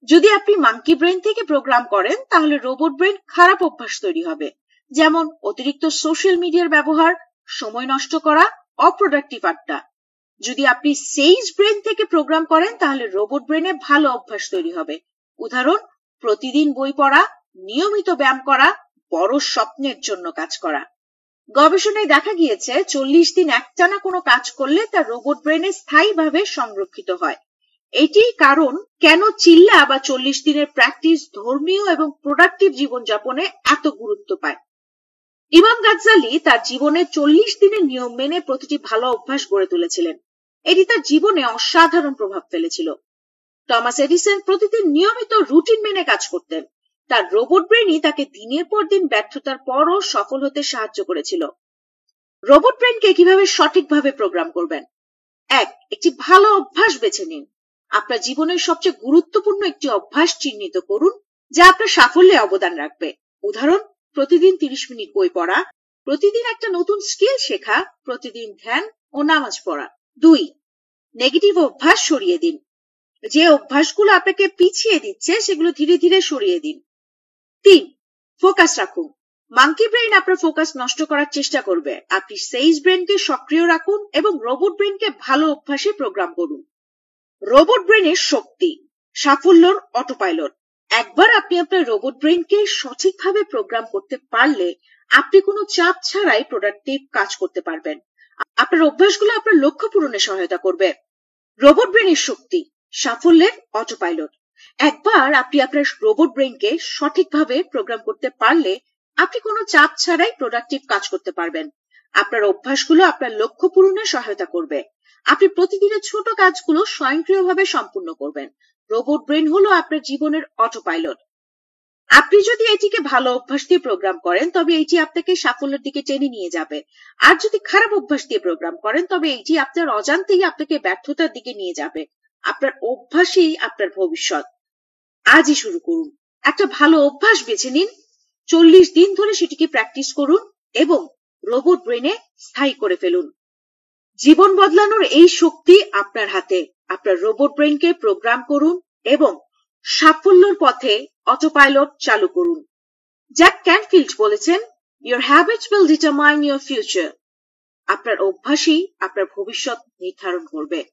যদি আপনি মাঙ্কি ব্রেন থেকে প্রোগ্রাম করেন তাহলে রোবট ব্রেন খারাপ অভ্যাস তৈরি হবে, যেমন অতিরিক্ত সোশ্যাল মিডিয়ার ব্যবহার, সময় নষ্ট করা, অপ্রোডাক্টিভ আড্ডা। যদি আপনি সেইজ ব্রেন থেকে প্রোগ্রাম করেন তাহলে রোবট ব্রেনে ভালো অভ্যাস তৈরি হবে। উদাহরণ, প্রতিদিন বই পড়া, নিয়মিত ব্যায়াম করা, বড় স্বপ্নের জন্য কাজ করা। গবেষণায় দেখা গিয়েছে 40 দিন একটানা কোনো কাজ করলে তা রোবট ব্রেনে স্থায়ীভাবে সংরক্ষিত হয়। এটি কারণ কেন চিল্লা বা 40 দিনের প্র্যাকটিস ধর্মীয় এবং প্রোডাক্টিভ জীবনযাপনে এত গুরুত্ব পায়। ইমাম গাজ্জালি তার জীবনে 40 দিনের নিয়ম মেনে প্রতিটি ভালো অভ্যাস গড়ে তুলেছিলেন। এটি তার জীবনে অসাধারণ প্রভাব ফেলেছিল। টমাস এডিসন প্রতিদিন নিয়মিত রুটিন মেনে কাজ করতেন। তার রোবট ব্রেনই তাকে দিনের পর দিন ব্যর্থতার পরও সফল হতে সাহায্য করেছিল। রোবট ব্রেনকে কিভাবে সঠিকভাবে প্রোগ্রাম করবেন? 1. একটি ভালো অভ্যাস বেছে নিন। আপনার জীবনের সবচেয়ে গুরুত্বপূর্ণ একটি অভ্যাস চিহ্নিত করুন যা আপনার সাফল্যে অবদান রাখবে। উদাহরণ, প্রতিদিন 30 মিনিট বই পড়া, প্রতিদিন একটা নতুন স্কিল শেখা, প্রতিদিন ধ্যান ও নামাজ পড়া। 2. নেগেটিভ অভ্যাস সরিয়ে দিন। যে অভ্যাসগুলো আপনাকে পিছিয়ে দিচ্ছে সেগুলো ধীরে ধীরে সরিয়ে দিন। 3. ফোকাস রাখুন। মাঙ্কি ব্রেন আপনার ফোকাস নষ্ট করার চেষ্টা করবে। আপনি সেইজ ব্রেনকে সক্রিয় রাখুন এবং রোবট ব্রেনকে ভালো অভ্যাসে প্রোগ্রাম করুন। রোবট ব্রেনের শক্তি, সাফল্যর অটোপাইলট। একবার আপনি আপনার রোবট ব্রেনকে সঠিকভাবে প্রোগ্রাম করতে পারলে আপনি কোনো চাপ ছাড়াই প্রোডাক্টিভ কাজ করতে পারবেন। আপনার অভ্যাসগুলো আপনার লক্ষ্য পূরণে সহায়তা করবে। রোবট ব্রেনের শক্তি, সাফল্যের অটোপাইলট। একবার আপনি আপনার রোবট ব্রেনকে সঠিকভাবে প্রোগ্রাম করতে পারলে আপনি কোনো চাপ ছাড়াই প্রোডাক্টিভ কাজ করতে পারবেন। আপনার অভ্যাসগুলো আপনার লক্ষ্য পূরণে সহায়তা করবে। আপনি প্রতিদিনের ছোট কাজগুলো স্বয়ংক্রিয়ভাবে সম্পূর্ণ করবেন। রোবট ব্রেন হলো আপনার জীবনের অটোপাইলট। আপনি যদি এটিকে ভালো অভ্যাস দিয়ে প্রোগ্রাম করেন তবে এটি আপনাকে সাফল্যের দিকে টেনে নিয়ে যাবে। আর যদি খারাপ অভ্যাস দিয়ে প্রোগ্রাম করেন তবে এটি আপনার অজান্তেই আপনাকে ব্যর্থতার দিকে নিয়ে যাবে। আপনার অভ্যাসই আপনার ভবিষ্যৎ। আজই শুরু করুন। একটা ভালো অভ্যাস বেছে নিন 40 দিন ধরে সেটিকে প্র্যাকটিস করুন এবং রোবট ব্রেনে স্থায়ী করে ফেলুন। জীবন বদলানোর এই শক্তি আপনার হাতে। আপনার রোবট ব্রেনকে প্রোগ্রাম করুন এবং সাফল্যের পথে অটোপাইলট চালু করুন। জ্যাক ক্যানফিল্ড বলেছেন, Your habits will determine your future. আপনার অভ্যাসই আপনার ভবিষ্যৎ নির্ধারণ করবে।